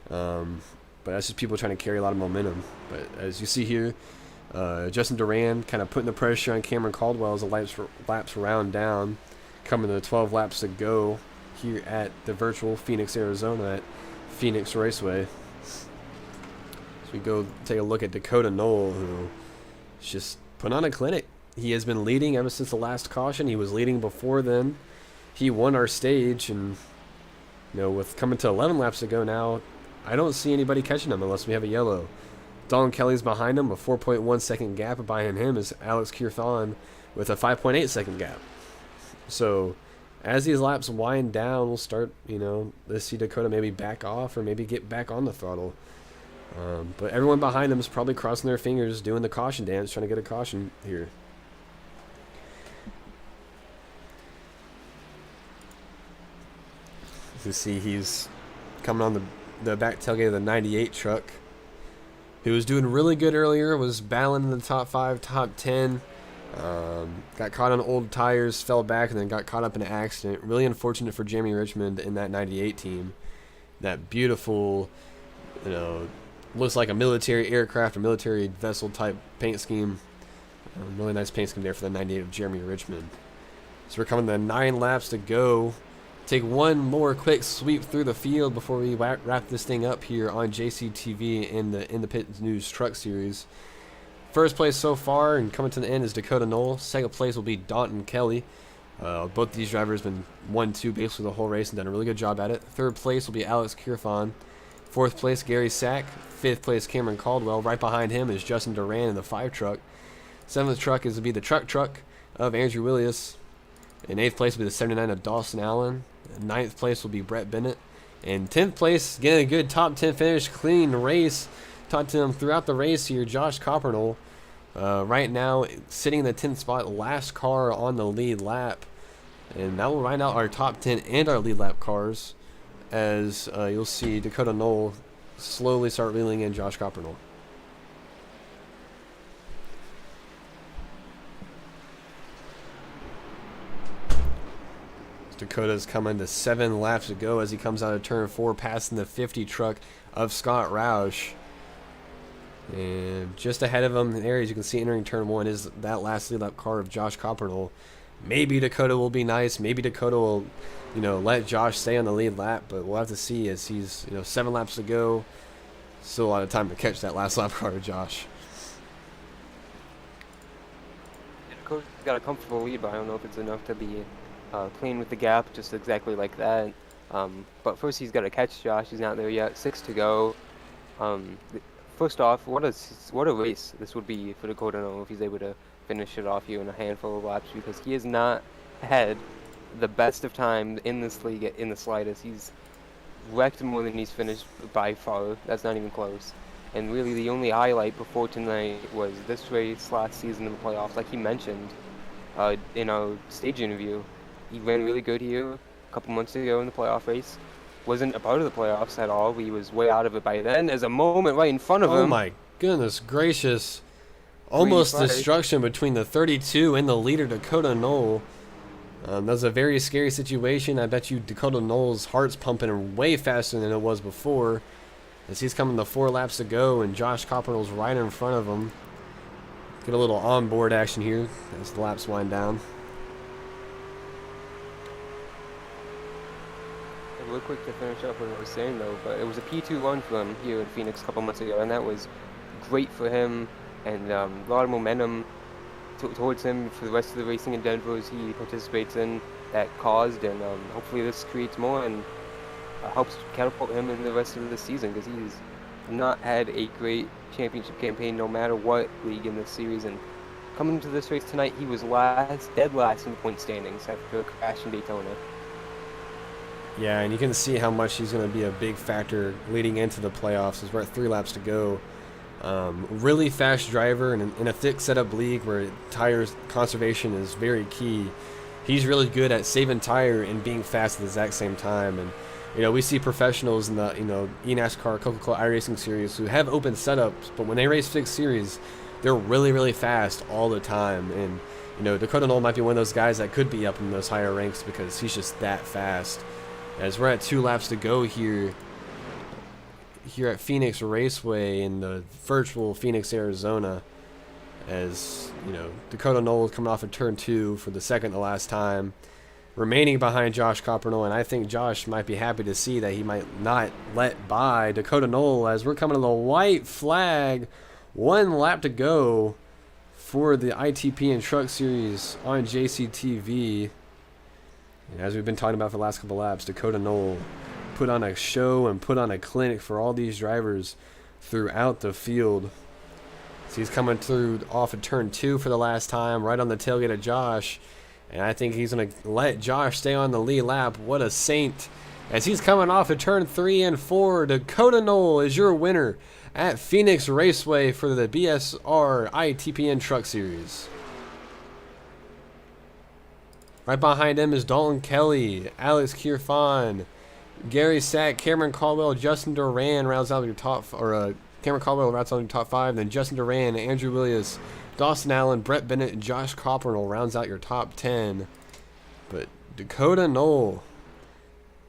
But that's just people trying to carry a lot of momentum. But as you see here, Justin Durand kind of putting the pressure on Cameron Caldwell as the laps round down, coming to 12 laps to go here at the virtual Phoenix, Arizona at Phoenix Raceway. We go take a look at Dakota Knoll, who just put on a clinic. He has been leading ever since the last caution. He was leading before then. He won our stage, and with coming to 11 laps to go now, I don't see anybody catching him unless we have a yellow. Don Kelly's behind him, a 4.1 second gap. Behind him is Alex Kirfan with a 5.8 second gap. So as these laps wind down, we'll start, let's see Dakota maybe back off or maybe get back on the throttle. But everyone behind him is probably crossing their fingers, doing the caution dance, trying to get a caution here. You see he's coming on the back tailgate of the 98 truck. He was doing really good earlier, was battling in the top 5, top 10. Got caught on old tires, fell back, and then got caught up in an accident. Really unfortunate for Jeremy Richmond in that 98 team. That beautiful, looks like a military aircraft or military vessel type paint scheme. Really nice paint scheme there for the 98 of Jeremy Richmond. So we're coming to 9 laps to go. Take one more quick sweep through the field before we wrap this thing up here on JCTV in the Pit News Truck Series. First place so far and coming to the end is Dakota Knoll. Second place will be Daunton Kelly. Both these drivers have been 1-2 basically the whole race and done a really good job at it. Third place will be Alex Kirfan. Fourth place, Gary Sack. Fifth place, Cameron Caldwell. Right behind him is Justin Durand in the 5 truck. Seventh truck is to be the truck of Andrew Williams. In 8th place will be the 79 of Dawson Allen. 9th place will be Brett Bennett. And 10th place, getting a good top 10 finish, clean race. Talked to him throughout the race here, Josh Coppernell. Right now, sitting in the 10th spot, last car on the lead lap. And that will round out our top 10 and our lead lap cars, as you'll see Dakota Knoll slowly start reeling in Josh Coppernell. Dakota's coming to 7 laps to go as he comes out of turn 4, passing the 50 truck of Scott Roush. And just ahead of him there, as you can see, entering turn 1 is that last lead lap car of Josh Coppernell. Maybe Dakota will be nice. Maybe Dakota will, let Josh stay on the lead lap, but we'll have to see as he's, 7 laps to go. Still a lot of time to catch that last lap car of Josh. Dakota's got a comfortable lead, but I don't know if it's enough to be playing with the gap just exactly like that. But first he's got to catch Josh. He's not there yet. 6 to go. First off, what a race this would be for Dakota Knoll if he's able to finish it off here in a handful of laps, because he has not had the best of times in this league in the slightest. He's wrecked more than he's finished by far. That's not even close. And really the only highlight before tonight was this race last season in the playoffs, like he mentioned in our stage interview. He ran really good here a couple months ago in the playoff race. Wasn't a part of the playoffs at all. He was way out of it by then. There's a moment right in front of him. Oh my goodness gracious. Almost destruction between the 32 and the leader, Dakota Knoll. That was a very scary situation. I bet you Dakota Knoll's heart's pumping way faster than it was before, as he's coming to 4 laps to go, and Josh Coppernell's right in front of him. Get a little onboard action here as the laps wind down. Real quick to finish up what I was saying though, but it was a P2 run for him here in Phoenix a couple months ago, and that was great for him, and a lot of momentum towards him for the rest of the racing endeavors he participates in that caused, and hopefully this creates more and helps catapult him in the rest of the season, because he's not had a great championship campaign no matter what league in this series. And coming into this race tonight, he was dead last in the point standings after a crash in Daytona. Yeah, and you can see how much he's going to be a big factor leading into the playoffs as we're at 3 laps to go. Really fast driver, and in a thick setup league where tire conservation is very key, he's really good at saving tire and being fast at the exact same time. And we see professionals in the eNASCAR, Coca-Cola iRacing series who have open setups, but when they race fixed series, they're really, really fast all the time. And Dakota Knoll might be one of those guys that could be up in those higher ranks because he's just that fast. As we're at 2 laps to go here at Phoenix Raceway in the virtual Phoenix, Arizona, as Dakota Knoll is coming off of turn 2 for the second to last time, remaining behind Josh Coppernell, and I think Josh might be happy to see that he might not let by Dakota Knoll as we're coming to the white flag. 1 lap to go for the ITPN Truck Series on JCTV. And as we've been talking about for the last couple laps, Dakota Knoll put on a show and put on a clinic for all these drivers throughout the field. So he's coming through off of turn 2 for the last time, right on the tailgate of Josh. And I think he's going to let Josh stay on the lead lap. What a saint. As he's coming off of turn 3 and 4, Dakota Knoll is your winner at Phoenix Raceway for the BSR ITPN Truck Series. Right behind him is Dalton Kelly, Alex Kirfan, Gary Sack, Cameron Caldwell, Justin Durand rounds out your top, Cameron Caldwell rounds out your top 5. Then Justin Durand, Andrew Williams, Dawson Allen, Brett Bennett, and Josh Coppernell rounds out your top 10. But Dakota Knoll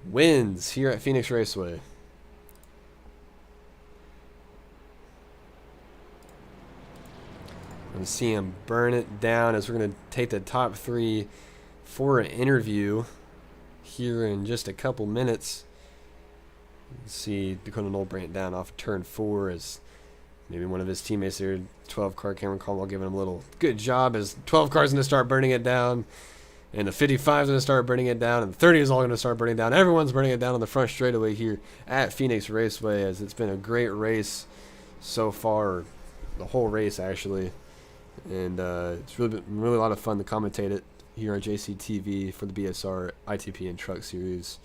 wins here at Phoenix Raceway. And see him burn it down as we're going to take the top 3 for an interview here in just a couple minutes. You can see Dakota Knoll bring it down off turn 4 as maybe one of his teammates there, 12 car Cameron Caldwell, giving him a little good job as 12 cars going to start burning it down, and the 55 is going to start burning it down, and the 30 is all going to start burning down. Everyone's burning it down on the front straightaway here at Phoenix Raceway, as it's been a great race so far, the whole race actually, and it's really a lot of fun to commentate it here on JCTV for the BSR ITPN Truck Series,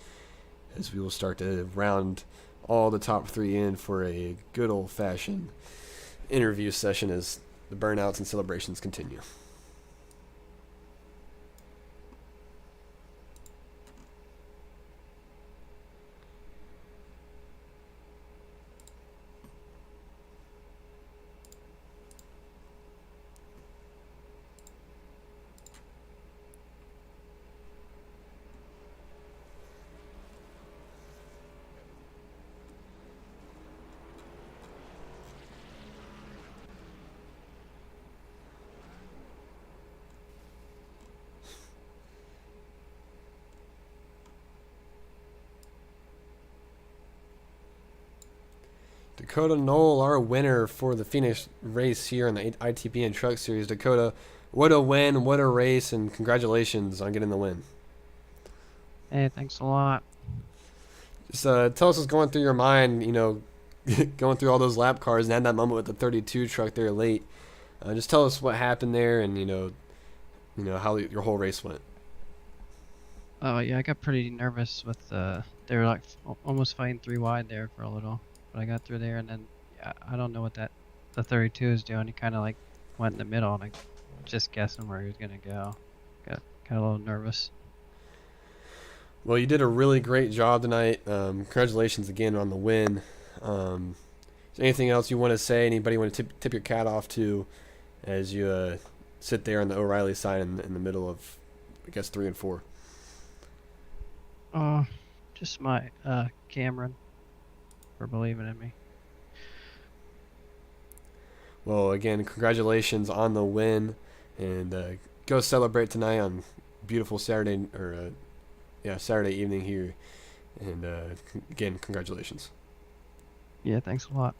as we will start to round all the top 3 in for a good old-fashioned interview session as the burnouts and celebrations continue. Dakota Knoll, our winner for the Phoenix race here in the ITPN Truck Series. Dakota, what a win, what a race, and congratulations on getting the win. Hey, thanks a lot. Just tell us what's going through your mind, going through all those lap cars and had that moment with the 32 truck there late. Just tell us what happened there and, how your whole race went. Oh yeah, I got pretty nervous with they were like almost fighting 3 wide there for a little, but I got through there, and then I don't know what the 32 is doing. He kind of like went in the middle, and I just guessing where he was gonna go. Got kind of a little nervous. Well, you did a really great job tonight. Congratulations again on the win. Is there anything else you want to say? Anybody want to tip your cat off to as you sit there on the O'Reilly side in the middle of, I guess, 3 and 4? Just my Cameron for believing in me. Well, again, congratulations on the win, and go celebrate tonight on beautiful Saturday evening here. And again, congratulations. Yeah, thanks a lot.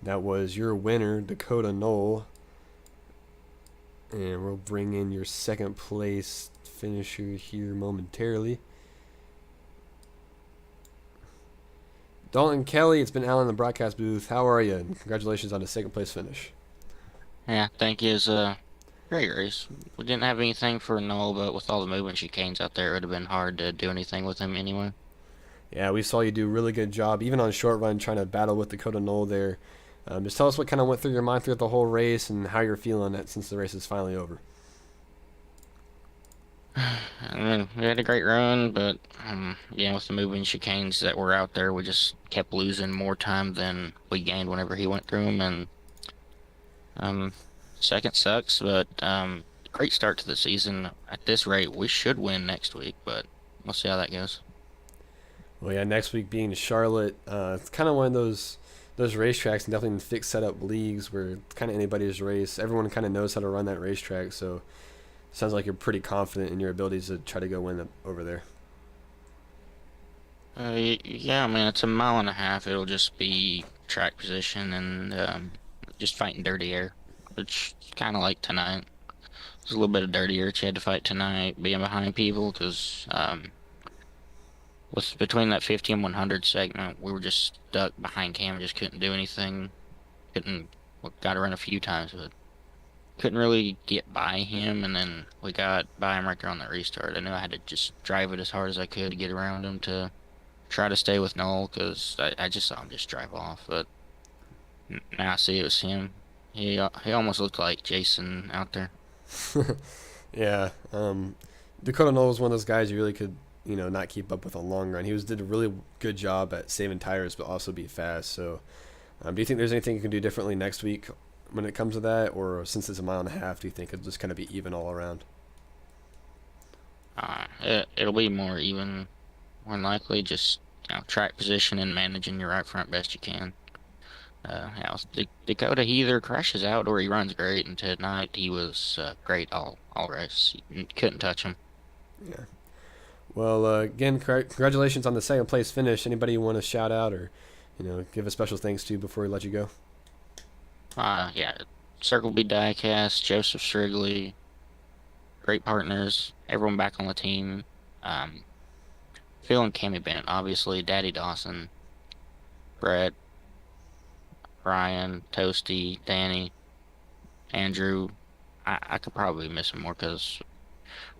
That was your winner, Dakota Knoll. And we'll bring in your second place finisher here momentarily. Dalton Kelly, it's been Alan in the broadcast booth. How are you? And congratulations on the second place finish. Yeah, thank you. It was a great race. We didn't have anything for Noel, but with all the movement chicanes out there, it would have been hard to do anything with him anyway. Yeah, we saw you do a really good job, even on short run, trying to battle with Dakota Knoll there. Just tell us what kind of went through your mind throughout the whole race and how you're feeling it since the race is finally over. I mean, we had a great run, but with the moving chicanes that were out there, we just kept losing more time than we gained whenever he went through them. And second sucks, but great start to the season. At this rate, we should win next week, but we'll see how that goes. Well, yeah, next week being Charlotte, it's kind of one of those racetracks, and definitely in fixed setup leagues where it's kind of anybody's race. Everyone kind of knows how to run that racetrack, so it sounds like you're pretty confident in your abilities to try to go win over there. Yeah, I mean, it's a 1.5 miles. It'll just be track position and just fighting dirty air, which is kind of like tonight. There's a little bit of dirty air that you had to fight tonight, being behind people, because between that 50 and 100 segment, we were just stuck behind Cam, just couldn't do anything. Got to run a few times, but couldn't really get by him, and then we got by him right there on the restart. I knew I had to just drive it as hard as I could to get around him to try to stay with Noel, because I just saw him just drive off, but now I see it was him. He almost looked like Jason out there. Yeah, Dakota Knoll was one of those guys you really could not keep up with a long run. He did a really good job at saving tires, but also be fast. So, do you think there's anything you can do differently next week when it comes to that, or since it's a 1.5 miles, do you think it'll just kind of be even all around? It'll be more even, more than likely. Just track position and managing your right front best you can. Dakota, he either crashes out or he runs great, and tonight he was great all race. You couldn't touch him. Yeah. Well, again, congratulations on the second place finish. Anybody you want to shout out or, give a special thanks to before we let you go? Circle B Diecast, Joseph Strigley, great partners, everyone back on the team. Phil and Cammy Bennett, obviously, Daddy Dawson, Brett, Brian, Toasty, Danny, Andrew, I could probably miss him more because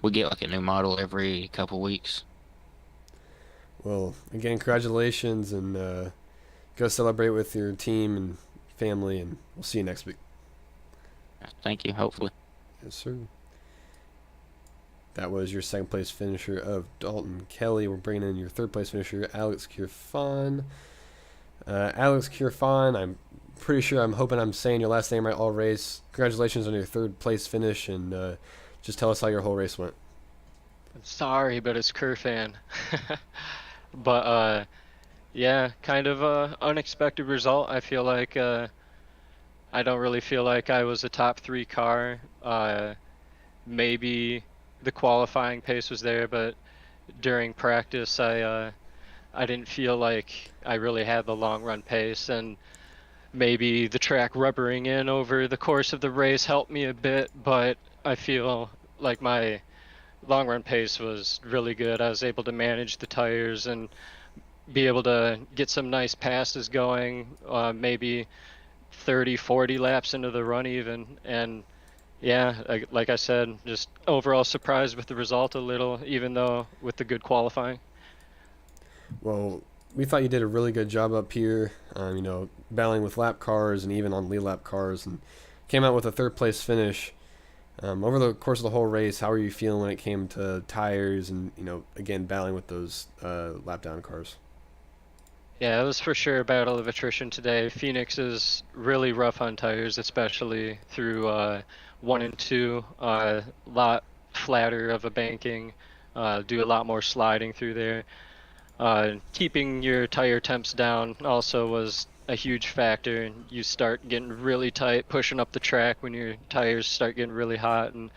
we get like a new model every couple weeks. Well, again, congratulations, and go celebrate with your team and family, and we'll see you next week. Thank you. Hopefully. Yes, sir. That was your second place finisher of Dalton Kelly. We're bringing in your third place finisher, Alex Kirfan. Alex Kirfan, I'm pretty sure, I'm hoping I'm saying your last name right all race. Congratulations on your third place finish, and just tell us how your whole race went. I'm sorry, but it's Kurfan. But yeah, kind of a unexpected result. I feel like I don't really feel like I was a top 3 car. Maybe the qualifying pace was there, but during practice I didn't feel like I really had the long run pace, and maybe the track rubbering in over the course of the race helped me a bit, but I feel like my long run pace was really good. I was able to manage the tires and be able to get some nice passes going, maybe 30, 40 laps into the run even. And yeah, like I said, just overall surprised with the result a little, even though with the good qualifying. Well, we thought you did a really good job up here, battling with lap cars and even on lead lap cars, and came out with a third place finish. Over the course of the whole race, how were you feeling when it came to tires and, again, battling with those lap down cars? Yeah, it was for sure a battle of attrition today. Phoenix is really rough on tires, especially through 1 and 2. A lot flatter of a banking, do a lot more sliding through there. Keeping your tire temps down also was a huge factor. You start getting really tight, pushing up the track when your tires start getting really hot, and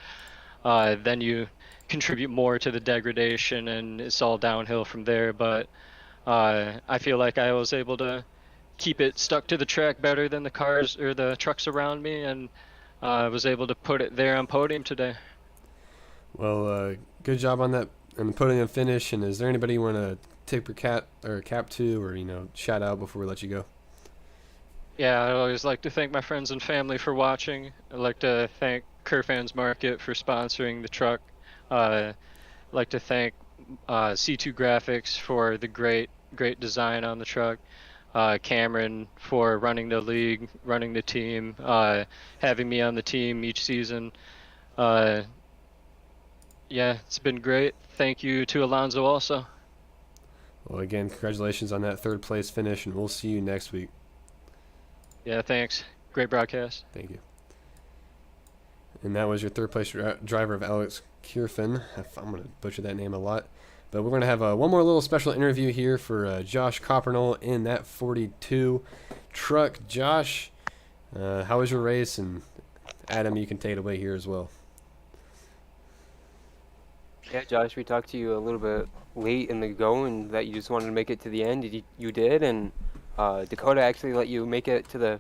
then you contribute more to the degradation, and it's all downhill from there. But I feel like I was able to keep it stuck to the track better than the cars or the trucks around me, and I was able to put it there on podium today. Well, good job on that and the podium finish. And is there anybody you want to tip your cap to, or shout out before we let you go? Yeah, I'd always like to thank my friends and family for watching. I'd like to thank Kerfans Market for sponsoring the truck. I'd like to thank C2 Graphics for the great design on the truck. Cameron for running the league, running the team, having me on the team each season. Yeah, it's been great. Thank you to Alonso also. Well, again, congratulations on that third place finish, and we'll see you next week. Yeah, thanks. Great broadcast. Thank you. And that was your third place driver of Alex Kirfan. I'm going to butcher that name a lot. But we're going to have one more little special interview here for Josh Coppernell in that 42 truck. Josh, how was your race? And Adam, you can take it away here as well. Yeah, Josh, we talked to you a little bit late in the going that you just wanted to make it to the end. You did, and Dakota actually let you make it to the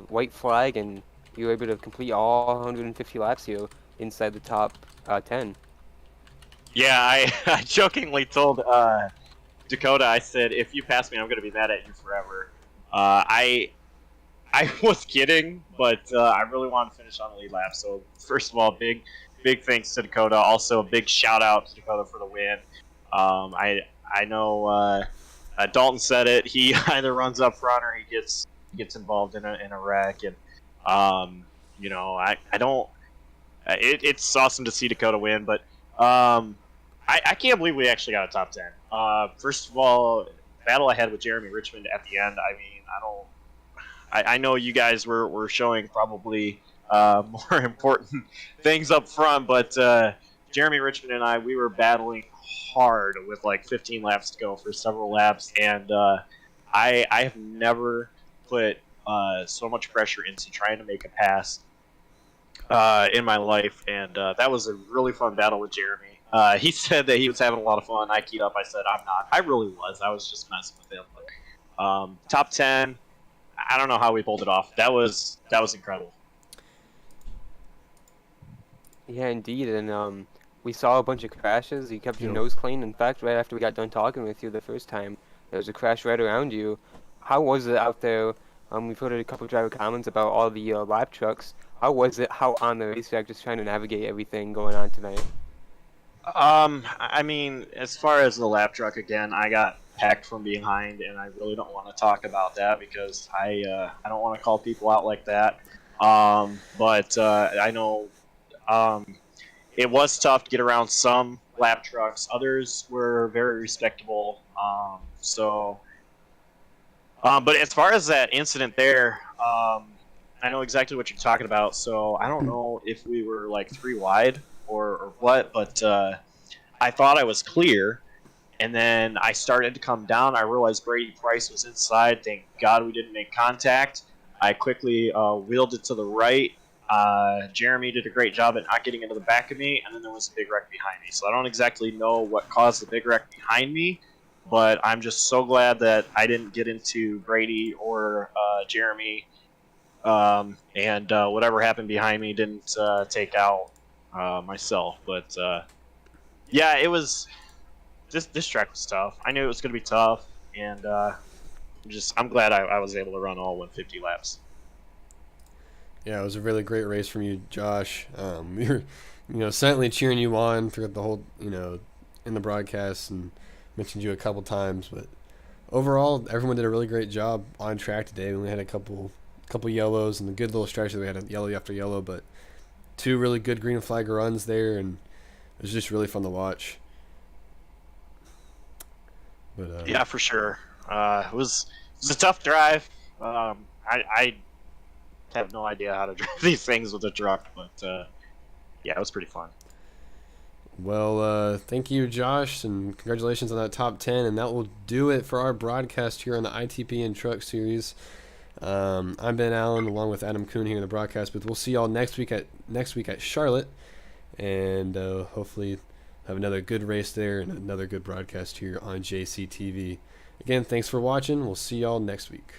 white flag, and you were able to complete all 150 laps here inside the top 10. Yeah, I jokingly told Dakota, I said, if you pass me, I'm going to be mad at you forever. I was kidding, but I really wanted to finish on the lead lap. So first of all, big thanks to Dakota. Also, a big shout out to Dakota for the win. I know Dalton said it. He either runs up front or he gets involved in a wreck, and I don't. It's awesome to see Dakota win, but I can't believe we actually got a top 10. First of all, battle I had with Jeremy Richmond at the end. I mean, I know you guys were showing probably more important things up front, but Jeremy Richmond and we were battling hard with like 15 laps to go for several laps, and I have never put so much pressure into trying to make a pass in my life, and that was a really fun battle with Jeremy. He said that he was having a lot of fun. I keyed up. I said I'm not. I really was. I was just messing with him. But, top 10. I don't know how we pulled it off. That was incredible. Yeah, indeed, and we saw a bunch of crashes. You kept your nose clean. In fact, right after we got done talking with you the first time, there was a crash right around you. How was it out there? We've heard a couple of driver comments about all the lap trucks. How was it? How on the racetrack, just trying to navigate everything going on tonight? I mean, as far as the lap truck again, I got packed from behind, and I really don't want to talk about that because I don't want to call people out like that. But I know it was tough to get around some lap trucks. Others were very respectable. But as far as that incident there, I know exactly what you're talking about. So I don't know if we were like 3 wide or what, but I thought I was clear. And then I started to come down. I realized Brady Price was inside. Thank God we didn't make contact. I quickly wheeled it to the right. Jeremy did a great job at not getting into the back of me, and then there was a big wreck behind me. So I don't exactly know what caused the big wreck behind me, but I'm just so glad that I didn't get into Brady or Jeremy, and whatever happened behind me didn't take out myself. But yeah, it was. This track was tough. I knew it was going to be tough, and I'm glad I was able to run all 150 laps. Yeah, it was a really great race from you, Josh. We were, silently cheering you on throughout the whole, in the broadcast, and mentioned you a couple times. But overall, everyone did a really great job on track today. We only had a couple yellows and a good little stretch that we had a yellow after yellow, but 2 really good green flag runs there, and it was just really fun to watch. But yeah, for sure. It was a tough drive. I have no idea how to drive these things with a truck, but yeah, it was pretty fun. Well, thank you, Josh, and congratulations on that top 10. And that will do it for our broadcast here on the ITPN Truck Series. I'm Ben Allen, along with Adam Kuhn here in the broadcast booth. We'll see y'all next week at Charlotte, and hopefully have another good race there and another good broadcast here on JCTV. Again, thanks for watching. We'll see y'all next week.